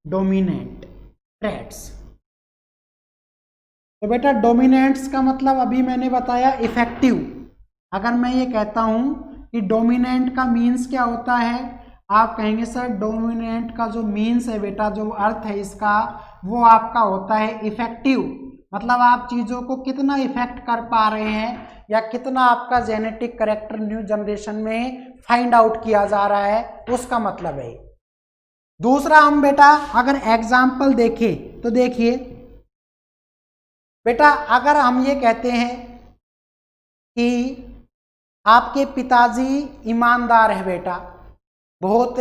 dominant traits। तो बेटा डोमिनेंट्स का मतलब अभी मैंने बताया इफेक्टिव। अगर मैं ये कहता हूं कि डोमिनेंट का मीन्स क्या होता है, आप कहेंगे सर डोमिनेंट का जो मीन्स है बेटा, जो अर्थ है इसका, वो आपका होता है इफेक्टिव, मतलब आप चीज़ों को कितना इफेक्ट कर पा रहे हैं या कितना आपका जेनेटिक कैरेक्टर न्यू जनरेशन में फाइंड आउट किया जा रहा है, उसका मतलब है। दूसरा हम बेटा अगर एग्जाम्पल देखें तो देखिए बेटा, अगर हम ये कहते हैं कि आपके पिताजी ईमानदार है बेटा, बहुत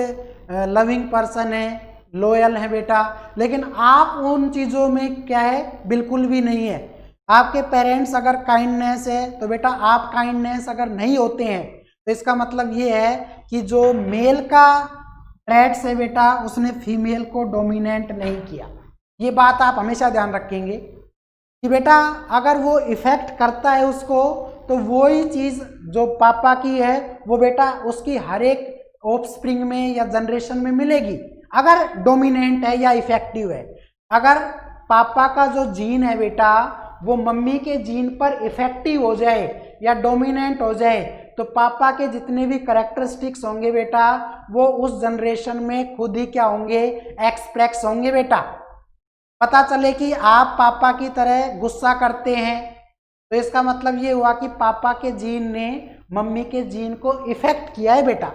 लविंग पर्सन है, लॉयल है बेटा, लेकिन आप उन चीज़ों में क्या है बिल्कुल भी नहीं है। आपके पेरेंट्स अगर काइंडनेस है तो बेटा आप काइंडनेस अगर नहीं होते हैं तो इसका मतलब ये है कि जो मेल का ट्रेट्स है बेटा उसने फीमेल को डोमिनेंट नहीं किया। ये बात आप हमेशा ध्यान रखेंगे कि बेटा अगर वो इफेक्ट करता है उसको तो वही चीज़ जो पापा की है वो बेटा उसकी हर एक ऑफस्प्रिंग में या जनरेशन में मिलेगी, अगर डोमिनेंट है या इफेक्टिव है। अगर पापा का जो जीन है बेटा वो मम्मी के जीन पर इफेक्टिव हो जाए या डोमिनेंट हो जाए तो पापा के जितने भी कैरेक्टरिस्टिक्स होंगे बेटा वो उस जनरेशन में खुद ही क्या होंगे एक्सप्रेस होंगे बेटा। पता चले कि आप पापा की तरह गुस्सा करते हैं तो इसका मतलब ये हुआ कि पापा के जीन ने मम्मी के जीन को इफेक्ट किया है बेटा।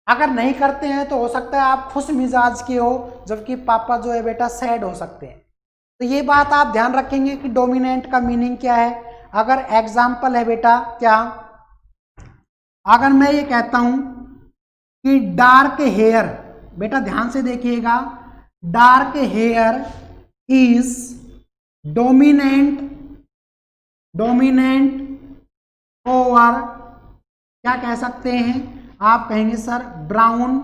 अगर नहीं करते हैं तो हो सकता है आप खुश मिजाज के हो जबकि पापा जो है बेटा सैड हो सकते हैं। तो ये बात आप ध्यान रखेंगे कि डोमिनेंट का मीनिंग क्या है। अगर एग्जाम्पल है बेटा क्या, अगर मैं ये कहता हूं कि डार्क हेयर, बेटा ध्यान से देखिएगा, dark here is dominant over, क्या कह सकते हैं आप, कहेंगे सर ब्राउन,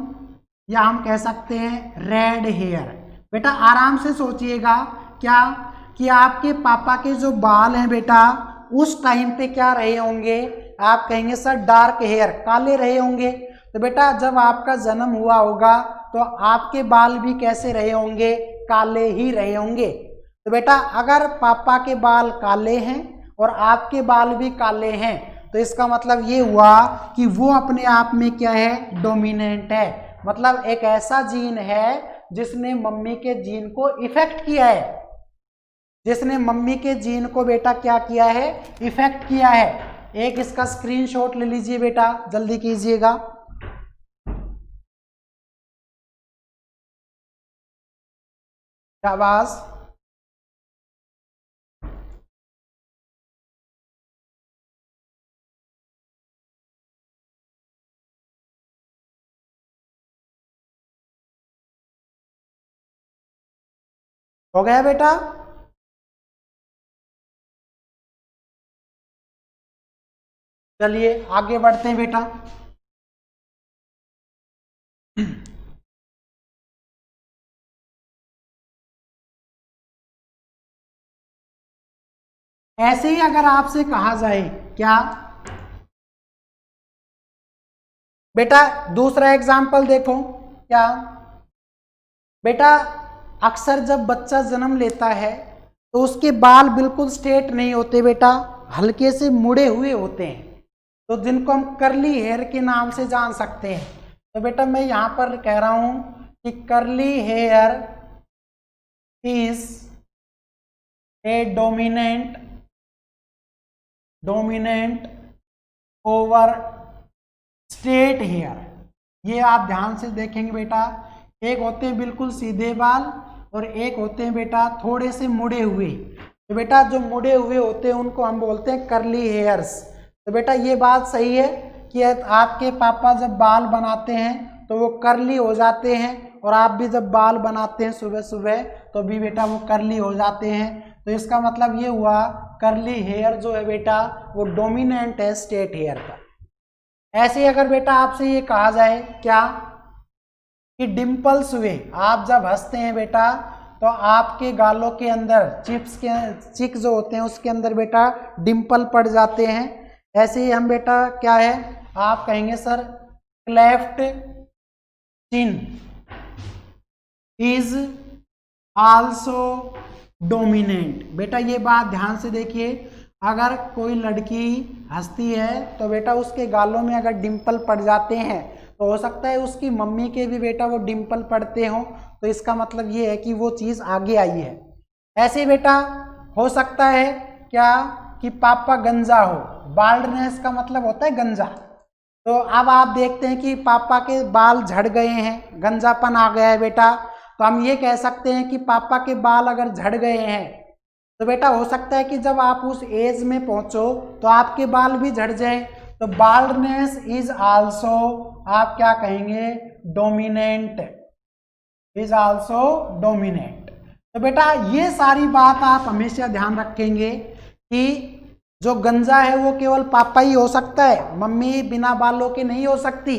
या हम कह सकते हैं रेड हेयर। बेटा आराम से सोचिएगा, क्या कि आपके पापा के जो बाल हैं बेटा उस टाइम पे क्या रहे होंगे, आप कहेंगे सर डार्क हेयर, काले रहे होंगे। तो बेटा जब आपका जन्म हुआ होगा तो आपके बाल भी कैसे रहे होंगे, काले ही रहे होंगे। तो बेटा अगर पापा के बाल काले हैं और आपके बाल भी काले हैं तो इसका मतलब ये हुआ कि वो अपने आप में क्या है, डोमिनेंट है। मतलब एक ऐसा जीन है जिसने मम्मी के जीन को इफेक्ट किया है, जिसने मम्मी के जीन को बेटा क्या किया है, इफेक्ट किया है। एक इसका स्क्रीनशॉट ले लीजिए बेटा, जल्दी कीजिएगा। शाबाश। हो गया बेटा? चलिए आगे बढ़ते हैं बेटा। ऐसे ही अगर आपसे कहा जाए क्या बेटा, दूसरा एग्जाम्पल देखो, क्या बेटा अक्सर जब बच्चा जन्म लेता है तो उसके बाल बिल्कुल स्ट्रेट नहीं होते बेटा, हल्के से मुड़े हुए होते हैं, तो जिनको हम कर्ली हेयर के नाम से जान सकते हैं। तो बेटा मैं यहाँ पर कह रहा हूँ कि curly hair is a dominant over straight hair. ये आप ध्यान से देखेंगे बेटा, एक होते हैं बिल्कुल सीधे बाल और एक होते हैं बेटा थोड़े से मुड़े हुए। तो बेटा जो मुड़े हुए होते हैं उनको हम बोलते हैं कर्ली हेयर्स। तो बेटा ये बात सही है कि आपके पापा जब बाल बनाते हैं तो वो कर्ली हो जाते हैं, और आप भी जब बाल बनाते हैं सुबह सुबह तो भी बेटा वो कर्ली हो जाते हैं। तो इसका मतलब ये हुआ कर्ली हेयर जो है बेटा वो डोमिनेंट है स्ट्रेट हेयर का। ऐसे ही अगर बेटा आपसे ये कहा जाए क्या कि डिम्पल्स हुए, आप जब हंसते हैं बेटा तो आपके गालों के अंदर चिक जो होते हैं उसके अंदर बेटा डिम्पल पड़ जाते हैं। ऐसे ही हम बेटा क्या है, आप कहेंगे sir cleft chin is also dominant. बेटा ये बात ध्यान से देखिए, अगर कोई लड़की हंसती है तो बेटा उसके गालों में अगर डिम्पल पड़ जाते हैं तो हो सकता है उसकी मम्मी के भी बेटा वो डिम्पल पड़ते हों, तो इसका मतलब ये है कि वो चीज़ आगे आई है। ऐसे बेटा हो सकता है क्या कि पापा गंजा हो, बाल्डनेस का मतलब होता है गंजा। तो अब आप देखते हैं कि पापा के बाल झड़ गए हैं, गंजापन आ गया है बेटा, तो हम ये कह सकते हैं कि पापा के बाल अगर झड़ गए हैं तो बेटा हो सकता है कि जब आप उस एज में पहुंचो तो आपके बाल भी झड़ जाए। तो बाल्डनेस इज आल्सो, आप क्या कहेंगे, डोमिनेंट, इज आल्सो डोमिनेंट। तो बेटा ये सारी बात आप हमेशा ध्यान रखेंगे कि जो गंजा है वो केवल पापा ही हो सकता है, मम्मी बिना बालों के नहीं हो सकती।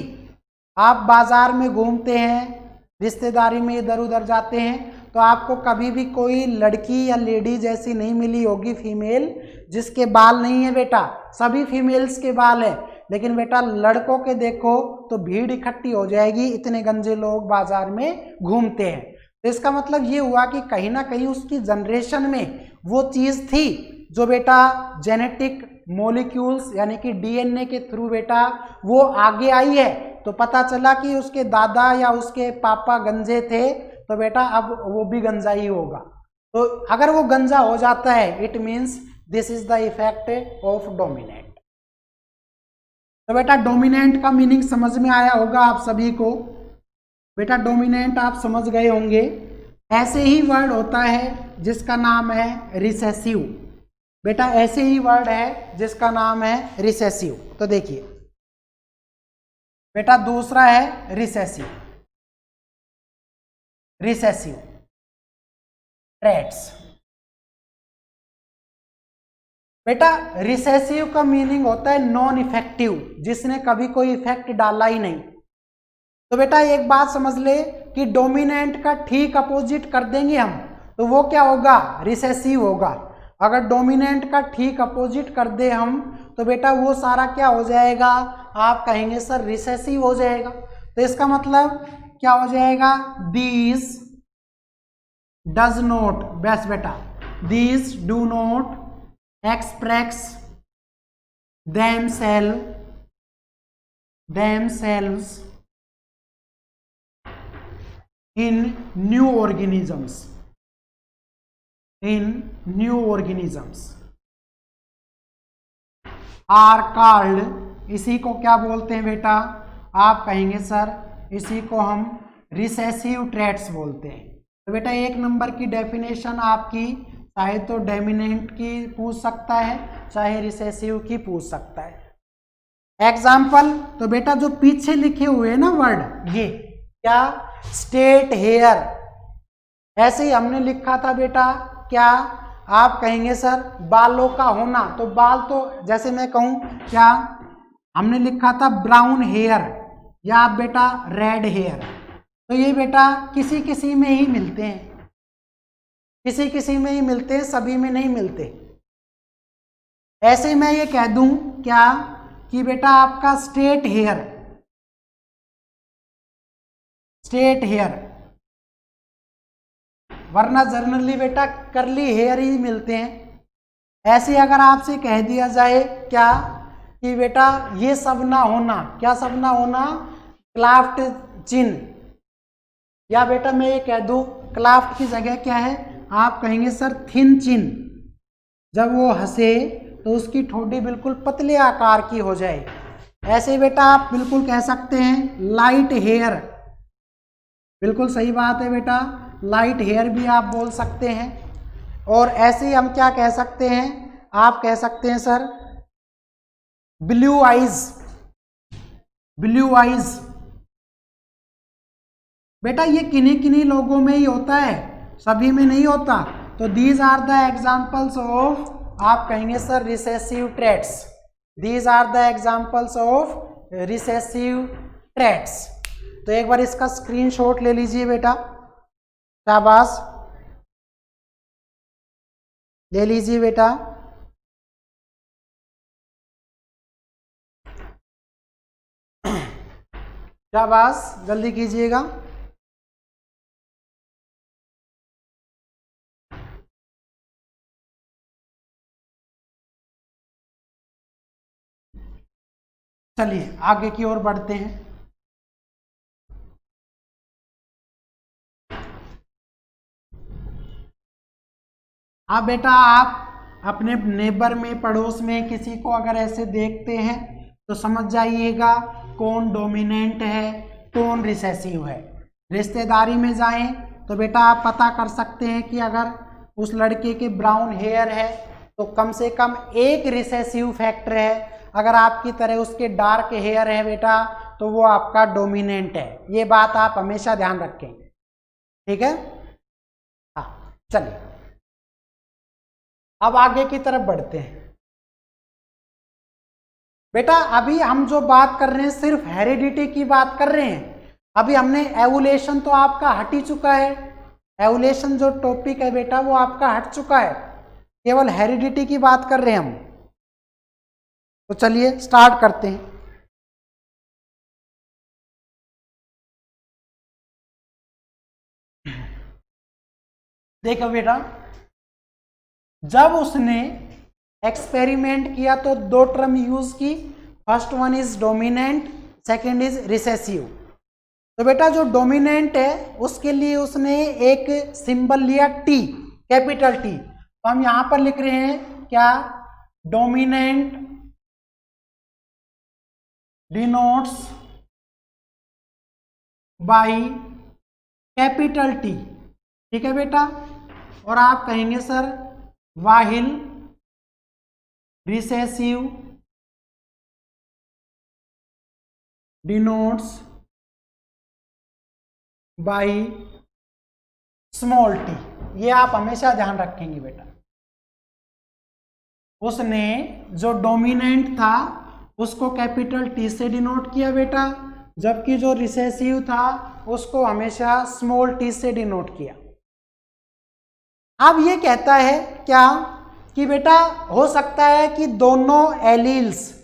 आप बाजार में घूमते हैं, रिश्तेदारी में इधर उधर जाते हैं तो आपको कभी भी कोई लड़की या लेडीज ऐसी नहीं मिली होगी फीमेल जिसके बाल नहीं है बेटा, सभी फीमेल्स के बाल है। लेकिन बेटा लड़कों के देखो तो भीड़ इकट्ठी हो जाएगी, इतने गंजे लोग बाजार में घूमते हैं। तो इसका मतलब ये हुआ कि कहीं ना कहीं उसकी जनरेशन में वो चीज़ थी जो बेटा जेनेटिक मॉलिक्यूल्स यानी कि डीएनए के थ्रू बेटा वो आगे आई है। तो पता चला कि उसके दादा या उसके पापा गंजे थे तो बेटा अब वो भी गंजा ही होगा। तो अगर वो गंजा हो जाता है it means this is the effect of dominant. तो बेटा डोमिनेंट का मीनिंग समझ में आया होगा आप सभी को, बेटा डोमिनेंट आप समझ गए होंगे। ऐसे ही वर्ड होता है जिसका नाम है रिसेसिव। बेटा ऐसे ही वर्ड है जिसका नाम है रिसेसिव। तो देखिए बेटा दूसरा है रिसेसिव। ट्रेट्स। बेटा रिसेसिव का मीनिंग होता है नॉन इफेक्टिव, जिसने कभी कोई इफेक्ट डाला ही नहीं। तो बेटा एक बात समझ ले कि डोमिनेंट का ठीक अपोजिट कर देंगे हम तो वो क्या होगा, रिसेसिव होगा। अगर डोमिनेंट का ठीक अपोजिट कर दे हम तो बेटा वो सारा क्या हो जाएगा, आप कहेंगे सर रिसेसिव हो जाएगा। तो इसका मतलब क्या हो जाएगा, दिस डज नॉट, बस बेटा this do not express themselves in new organisms are called, इसी को क्या बोलते हैं बेटा, आप कहेंगे सर इसी को हम रिसेसिव ट्रेट्स बोलते हैं। तो बेटा एक नंबर की डेफिनेशन आपकी चाहे तो डोमिनेंट की पूछ सकता है चाहे रिसेसिव की पूछ सकता है। एग्जाम्पल तो बेटा जो पीछे लिखे हुए हैं ना वर्ड, ये क्या, स्टेट हेयर, ऐसे ही हमने लिखा था बेटा क्या, आप कहेंगे सर बालों का होना, तो बाल तो जैसे मैं कहूं क्या, हमने लिखा था ब्राउन हेयर या आप बेटा रेड हेयर। तो ये बेटा किसी किसी में ही मिलते हैं, किसी किसी में ही मिलते हैं, सभी में नहीं मिलते। ऐसे मैं ये कह दूं क्या कि बेटा आपका स्टेट हेयर, वरना जनरली बेटा कर्ली हेयर ही मिलते हैं। ऐसे अगर आपसे कह दिया जाए क्या कि बेटा ये सब ना होना, क्या सब ना होना, क्लाफ्ट चिन, या बेटा मैं ये कह दूं क्लाफ्ट की जगह क्या है, आप कहेंगे सर थिन चिन, जब वो हंसे तो उसकी ठोड़ी बिल्कुल पतले आकार की हो जाए। ऐसे बेटा आप बिल्कुल कह सकते हैं लाइट हेयर, बिल्कुल सही बात है बेटा, लाइट हेयर भी आप बोल सकते हैं। और ऐसे ही हम क्या कह सकते हैं, आप कह सकते हैं सर ब्लू आइज। बेटा ये किन्हीं किन्हीं लोगों में ही होता है, सभी में नहीं होता। तो these are the examples of, आप कहेंगे sir recessive traits, these are the examples of recessive traits. तो एक बार इसका स्क्रीनशॉट ले लीजिए बेटा, शाबाश, ले लीजिए बेटा। शाबाश, जल्दी कीजिएगा। चलिए आगे की ओर बढ़ते हैं। अब बेटा आप अपने नेबर में, पड़ोस में किसी को अगर ऐसे देखते हैं तो समझ जाइएगा कौन डोमिनेंट है कौन रिसेसिव है। रिश्तेदारी में जाएं तो बेटा आप पता कर सकते हैं कि अगर उस लड़के के ब्राउन हेयर है तो कम से कम एक रिसेसिव फैक्टर है, अगर आपकी तरह उसके डार्क हेयर है बेटा तो वो आपका डोमिनेंट है। ये बात आप हमेशा ध्यान रखें, ठीक है। हाँ चलिए अब आगे की तरफ बढ़ते हैं। बेटा अभी हम जो बात कर रहे हैं सिर्फ हेरिडिटी की बात कर रहे हैं, अभी हमने एवोल्यूशन तो आपका हट ही चुका है, एवोल्यूशन जो टॉपिक है बेटा वो आपका हट चुका है, केवल हेरिडिटी की बात कर रहे हैं हम। तो चलिए स्टार्ट करते हैं। देखो बेटा जब उसने एक्सपेरिमेंट किया तो दो टर्म यूज की, first one is dominant, second is recessive. तो बेटा जो डोमिनेंट है उसके लिए उसने एक सिंबल लिया टी, कैपिटल टी। तो हम यहां पर लिख रहे हैं क्या, dominant denotes by capital T, ठीक है बेटा। और आप कहेंगे sir while recessive denotes by small T, ये आप हमेशा ध्यान रखेंगे बेटा। उसने जो डोमिनेंट था उसको कैपिटल टी से डिनोट किया बेटा, जबकि जो रिसेसिव था उसको हमेशा स्मॉल टी से डिनोट किया। अब ये कहता है क्या कि बेटा हो सकता है कि दोनों एलील्स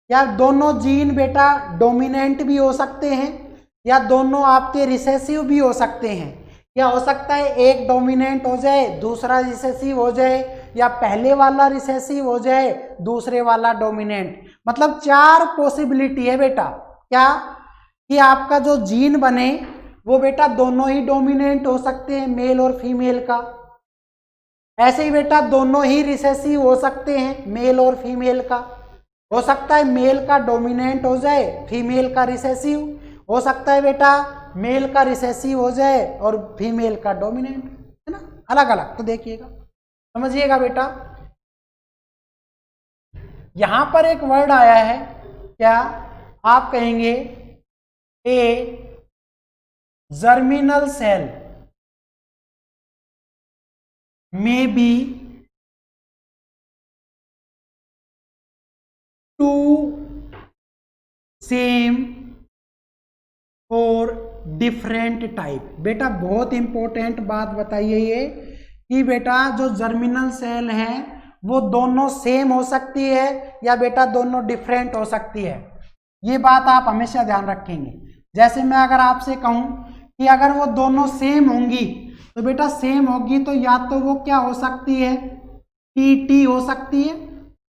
या दोनों जीन बेटा डोमिनेंट भी हो सकते हैं या दोनों आपके रिसेसिव भी हो सकते हैं, या हो सकता है एक डोमिनेंट हो जाए दूसरा रिसेसिव हो जाए, या पहले वाला रिसेसिव हो जाए दूसरे वाला डोमिनेंट। मतलब 4 पॉसिबिलिटी है बेटा, क्या कि आपका जो जीन बने वो बेटा दोनों ही डोमिनेंट हो सकते हैं, मेल और फीमेल का। ऐसे ही बेटा दोनों ही रिसेसिव हो सकते हैं, मेल और फीमेल का। हो सकता है मेल का डोमिनेंट हो जाए फीमेल का रिसेसिव, हो सकता है बेटा मेल का रिसेसिव हो जाए और फीमेल का डोमिनेंट, है ना, अलग अलग। तो देखिएगा, समझिएगा बेटा। यहां पर एक वर्ड आया है, क्या आप कहेंगे a germinal cell may be two same और डिफरेंट टाइप। बेटा बहुत इंपॉर्टेंट बात बताइए ये कि बेटा जो जर्मिनल सेल है वो दोनों सेम हो सकती है या बेटा दोनों डिफरेंट हो सकती है। ये बात आप हमेशा ध्यान रखेंगे। जैसे मैं अगर आपसे कहूं कि अगर वो दोनों सेम होंगी तो बेटा सेम होगी तो या तो वो क्या हो सकती है, टी हो सकती है।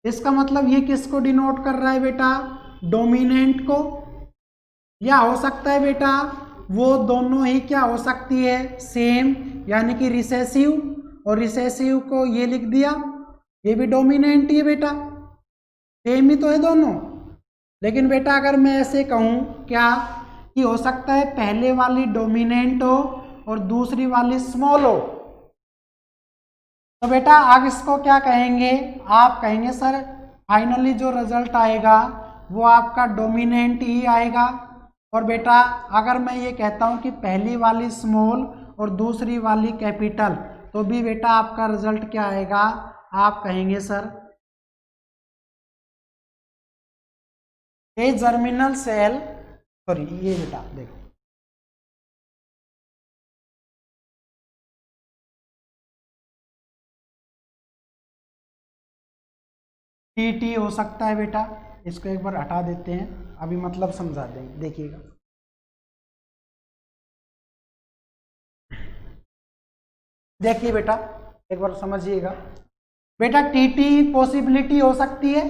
इसका मतलब ये किसको डिनोट कर रहा है बेटा, डोमिनेंट को। या हो सकता है बेटा वो दोनों ही क्या हो सकती है, सेम, यानी कि रिसेसिव, और रिसेसिव को ये लिख दिया, ये भी डोमिनेंट ही है बेटा, सेम ही तो है दोनों। लेकिन बेटा अगर मैं ऐसे कहूं क्या कि हो सकता है पहले वाली डोमिनेंट हो और दूसरी वाली स्मॉल हो, तो बेटा आगे इसको क्या कहेंगे, आप कहेंगे सर फाइनली जो रिजल्ट आएगा वो आपका डोमिनेंट ही आएगा। और बेटा अगर मैं ये कहता हूं कि पहली वाली स्मॉल और दूसरी वाली कैपिटल, तो भी बेटा आपका रिजल्ट क्या आएगा, आप कहेंगे सर ए जर्मिनल सेल, सॉरी ये बेटा देखो टी हो सकता है बेटा। इसको एक बार हटा देते हैं, अभी मतलब समझा देंगे, देखिएगा। देखिए बेटा एक बार समझिएगा, बेटा टी पॉसिबिलिटी हो सकती है,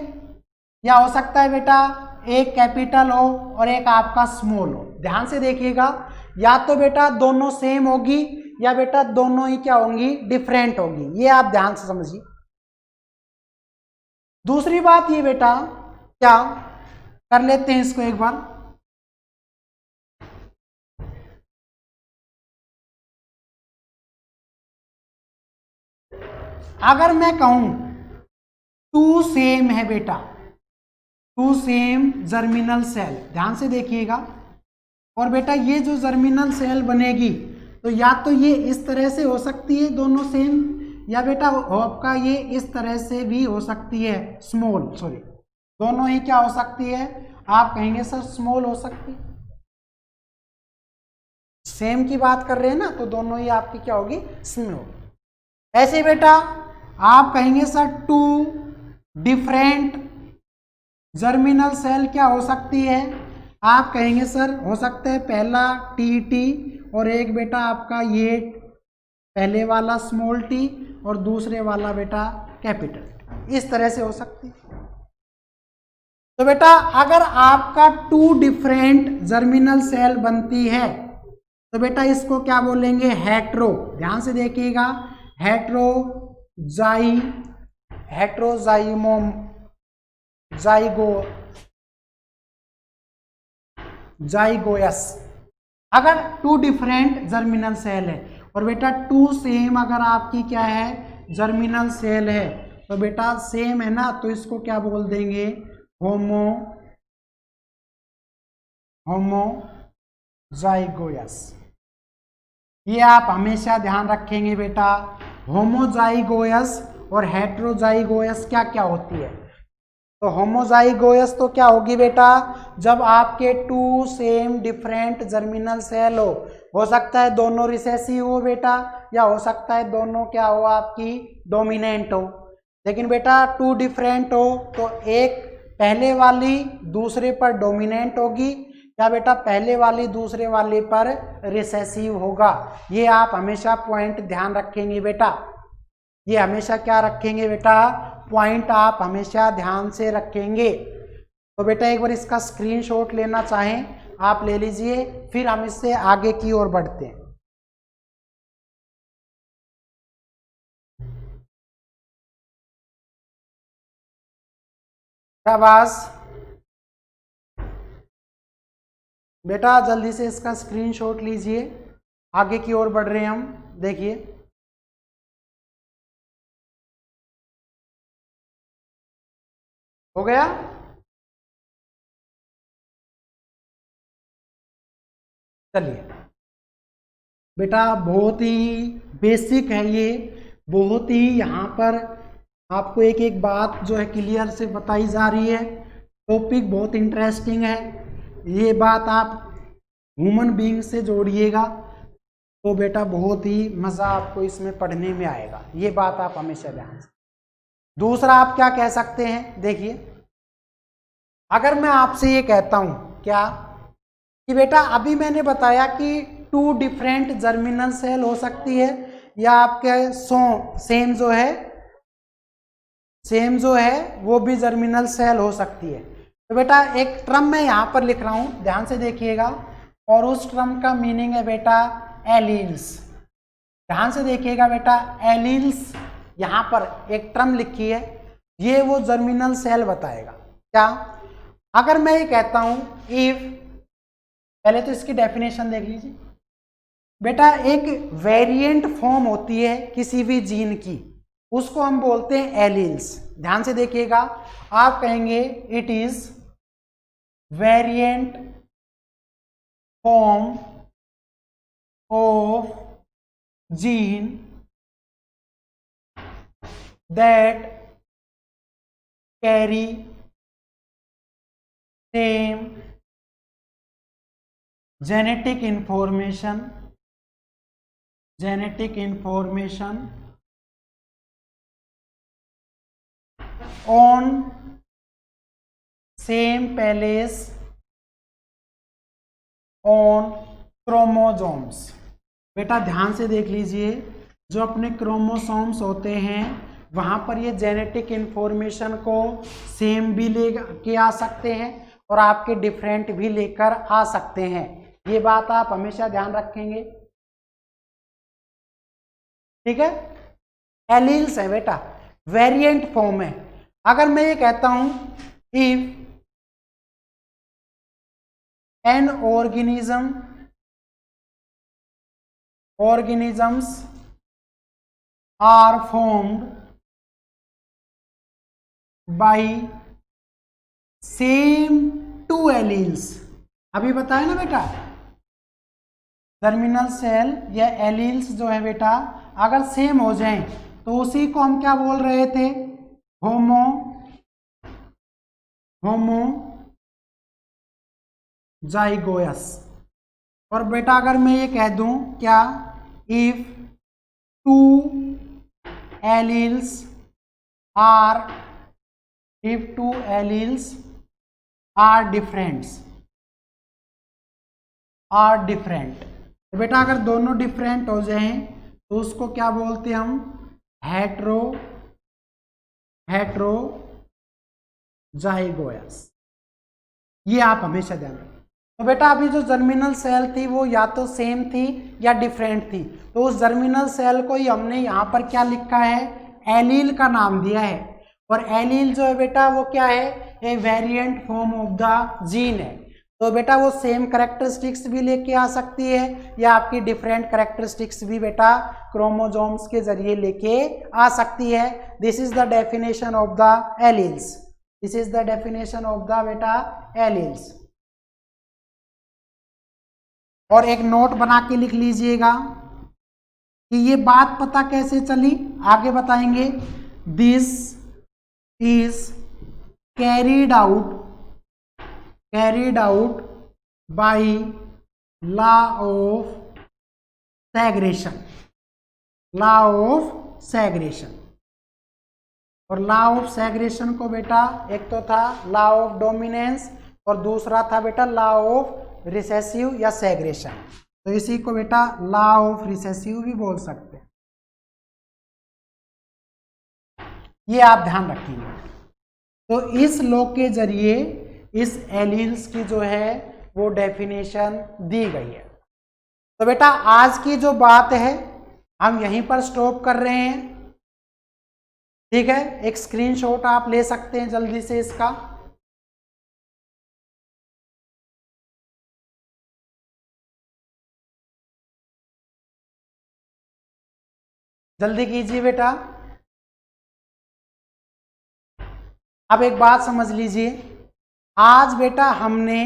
या हो सकता है बेटा एक कैपिटल हो और एक आपका स्मॉल हो। ध्यान से देखिएगा, या तो बेटा दोनों सेम होगी या बेटा दोनों ही क्या होंगी, डिफरेंट होगी। ये आप ध्यान से समझिए। दूसरी बात ये बेटा, क्या कर लेते हैं इसको एक बार, अगर मैं कहूं टू सेम है बेटा, टू सेम जर्मिनल सेल, ध्यान से देखिएगा, और बेटा ये जो जर्मिनल सेल बनेगी तो या तो ये इस तरह से हो सकती है दोनों सेम, या बेटा आपका ये इस तरह से भी हो सकती है स्मॉल, सॉरी दोनों ही क्या हो सकती है, आप कहेंगे सर स्मॉल हो सकती है। सेम की बात कर रहे हैं ना, तो दोनों ही आपकी क्या होगी, स्मॉल। ऐसे बेटा आप कहेंगे sir two different germinal cell क्या हो सकती है, आप कहेंगे सर हो सकता है पहला टी और एक बेटा आपका ये पहले वाला स्मॉल टी और दूसरे वाला बेटा कैपिटल, इस तरह से हो सकती है। तो बेटा अगर आपका टू डिफरेंट जर्मिनल सेल बनती है तो बेटा इसको क्या बोलेंगे, हेट्रो। ध्यान से देखिएगा, जाइगोयस अगर टू डिफरेंट जर्मिनल सेल है, और बेटा टू सेम अगर आपकी क्या है, जर्मिनल सेल है, तो बेटा सेम है ना, तो इसको क्या बोल देंगे, होमोजाइगोयस। ये आप हमेशा ध्यान रखेंगे बेटा। होमोजाइगोयस और हेट्रोजाइगोयस क्या क्या होती है? तो होमोजाइगोयस तो क्या होगी बेटा, जब आपके two same different germinal cell हो सकता है दोनों रिसेसिव हो बेटा, या हो सकता है दोनों क्या हो आपकी डोमिनेंट हो। लेकिन बेटा टू डिफरेंट हो तो एक पहले वाली दूसरे पर डोमिनेंट होगी, या बेटा पहले वाली दूसरे वाले पर रिसेसिव होगा। ये आप हमेशा पॉइंट ध्यान रखेंगे बेटा। ये हमेशा क्या रखेंगे बेटा, पॉइंट आप हमेशा ध्यान से रखेंगे। तो बेटा एक बार इसका स्क्रीनशॉट लेना चाहें आप ले लीजिए, फिर हम इससे आगे की ओर बढ़ते हैं। शाबाश बेटा, जल्दी से इसका स्क्रीनशॉट लीजिए, आगे की ओर बढ़ रहे हैं हम। देखिए हो गया। चलिए बेटा, बहुत ही बेसिक है ये, बहुत ही यहाँ पर आपको एक एक बात जो है क्लियर से बताई जा रही है। टॉपिक बहुत इंटरेस्टिंग है, ये बात आप ह्यूमन बीइंग से जोड़िएगा तो बेटा बहुत ही मज़ा आपको इसमें पढ़ने में आएगा। ये बात आप हमेशा ध्यान से। दूसरा आप क्या कह सकते हैं, देखिए अगर मैं आपसे ये कहता हूं क्या कि बेटा अभी मैंने बताया कि टू डिफरेंट जर्मिनल सेल हो सकती है, या आपके सेम जो है वो भी जर्मिनल सेल हो सकती है। तो बेटा एक टर्म मैं यहाँ पर लिख रहा हूँ, ध्यान से देखिएगा, और उस टर्म का मीनिंग है बेटा एलील्स। ध्यान से देखिएगा बेटा, एलील्स यहाँ पर एक टर्म लिखी है, ये वो जर्मिनल सेल बताएगा। क्या अगर मैं ये कहता हूं इफ, पहले तो इसकी डेफिनेशन देख लीजिए बेटा, एक वेरिएंट फॉर्म होती है किसी भी जीन की, उसको हम बोलते हैं एलील्स। ध्यान से देखिएगा, आप कहेंगे it is variant form of gene that carry same genetic information on same place on chromosomes। बेटा ध्यान से देख लीजिए, जो अपने क्रोमोसोम्स होते हैं वहां पर ये जेनेटिक इंफॉर्मेशन को सेम भी लेके आ सकते हैं और आपके डिफरेंट भी लेकर आ सकते हैं। ये बात आप हमेशा ध्यान रखेंगे, ठीक है। एलील्स है बेटा, वेरिएंट फॉर्म है। अगर मैं ये कहता हूं if an organisms are formed by same two alleles, अभी बताया ना बेटा, टर्मिनल सेल या एलील्स जो है बेटा अगर सेम हो जाएं तो उसी को हम क्या बोल रहे थे, होमोजाइगोयस। और बेटा अगर मैं ये कह दूं क्या, if two alleles are different, तो बेटा अगर दोनों डिफरेंट हो जाएं तो उसको क्या बोलते हैं हम, हेट्रोजाइगोयस। ये आप हमेशा ध्यान रखें। तो बेटा अभी जो जर्मिनल सेल थी वो या तो सेम थी या डिफरेंट थी, तो उस जर्मिनल सेल को ही हमने यहाँ पर क्या लिखा है, एलील का नाम दिया है। और एलील जो है बेटा वो क्या है, a variant form of the gene है। तो बेटा वो सेम कैरेक्टरिस्टिक्स भी लेके आ सकती है या आपकी डिफरेंट कैरेक्टरिस्टिक्स भी बेटा क्रोमोसोम्स के जरिए लेके आ सकती है। This is the definition of the alleles, this is the definition of the बेटा एलील्स। और एक नोट बना के लिख लीजिएगा, कि ये बात पता कैसे चली, आगे बताएंगे। This is carried out by law of segregation. और लॉ ऑफ सेग्रेशन को बेटा एक तो था लॉ ऑफ डोमिनेंस और दूसरा था बेटा लॉ ऑफ रिसेसिव या सेग्रेशन। तो इसी को बेटा लॉ ऑफ रिसेसिव भी बोल सकते हैं। ये आप ध्यान रखेंगे। तो इस लॉ के जरिए इस एलील्स की जो है वो डेफिनेशन दी गई है। तो बेटा आज की जो बात है हम यहीं पर स्टॉप कर रहे हैं। ठीक है, एक स्क्रीनशॉट आप ले सकते हैं जल्दी से इसका। जल्दी कीजिए बेटा। अब एक बात समझ लीजिए, आज बेटा हमने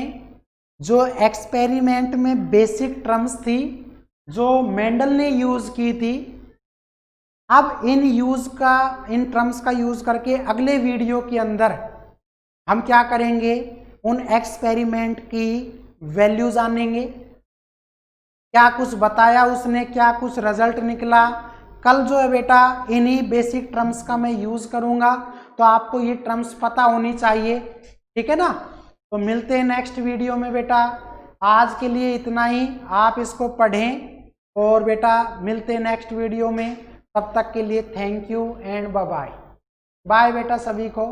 जो एक्सपेरिमेंट में बेसिक टर्म्स थी जो मेंडल ने यूज की थी, अब इन टर्म्स का यूज करके अगले वीडियो के अंदर हम क्या करेंगे, उन एक्सपेरिमेंट की वैल्यू जानेंगे, क्या कुछ बताया उसने, क्या कुछ रिजल्ट निकला। कल जो है बेटा इन्हीं बेसिक टर्म्स का मैं यूज करूंगा, तो आपको ये टर्म्स पता होनी चाहिए। ठीक है ना। तो मिलते हैं नेक्स्ट वीडियो में बेटा। आज के लिए इतना ही, आप इसको पढ़ें और बेटा मिलते हैं नेक्स्ट वीडियो में। तब तक के लिए thank you and bye bye. Bye बेटा सभी को।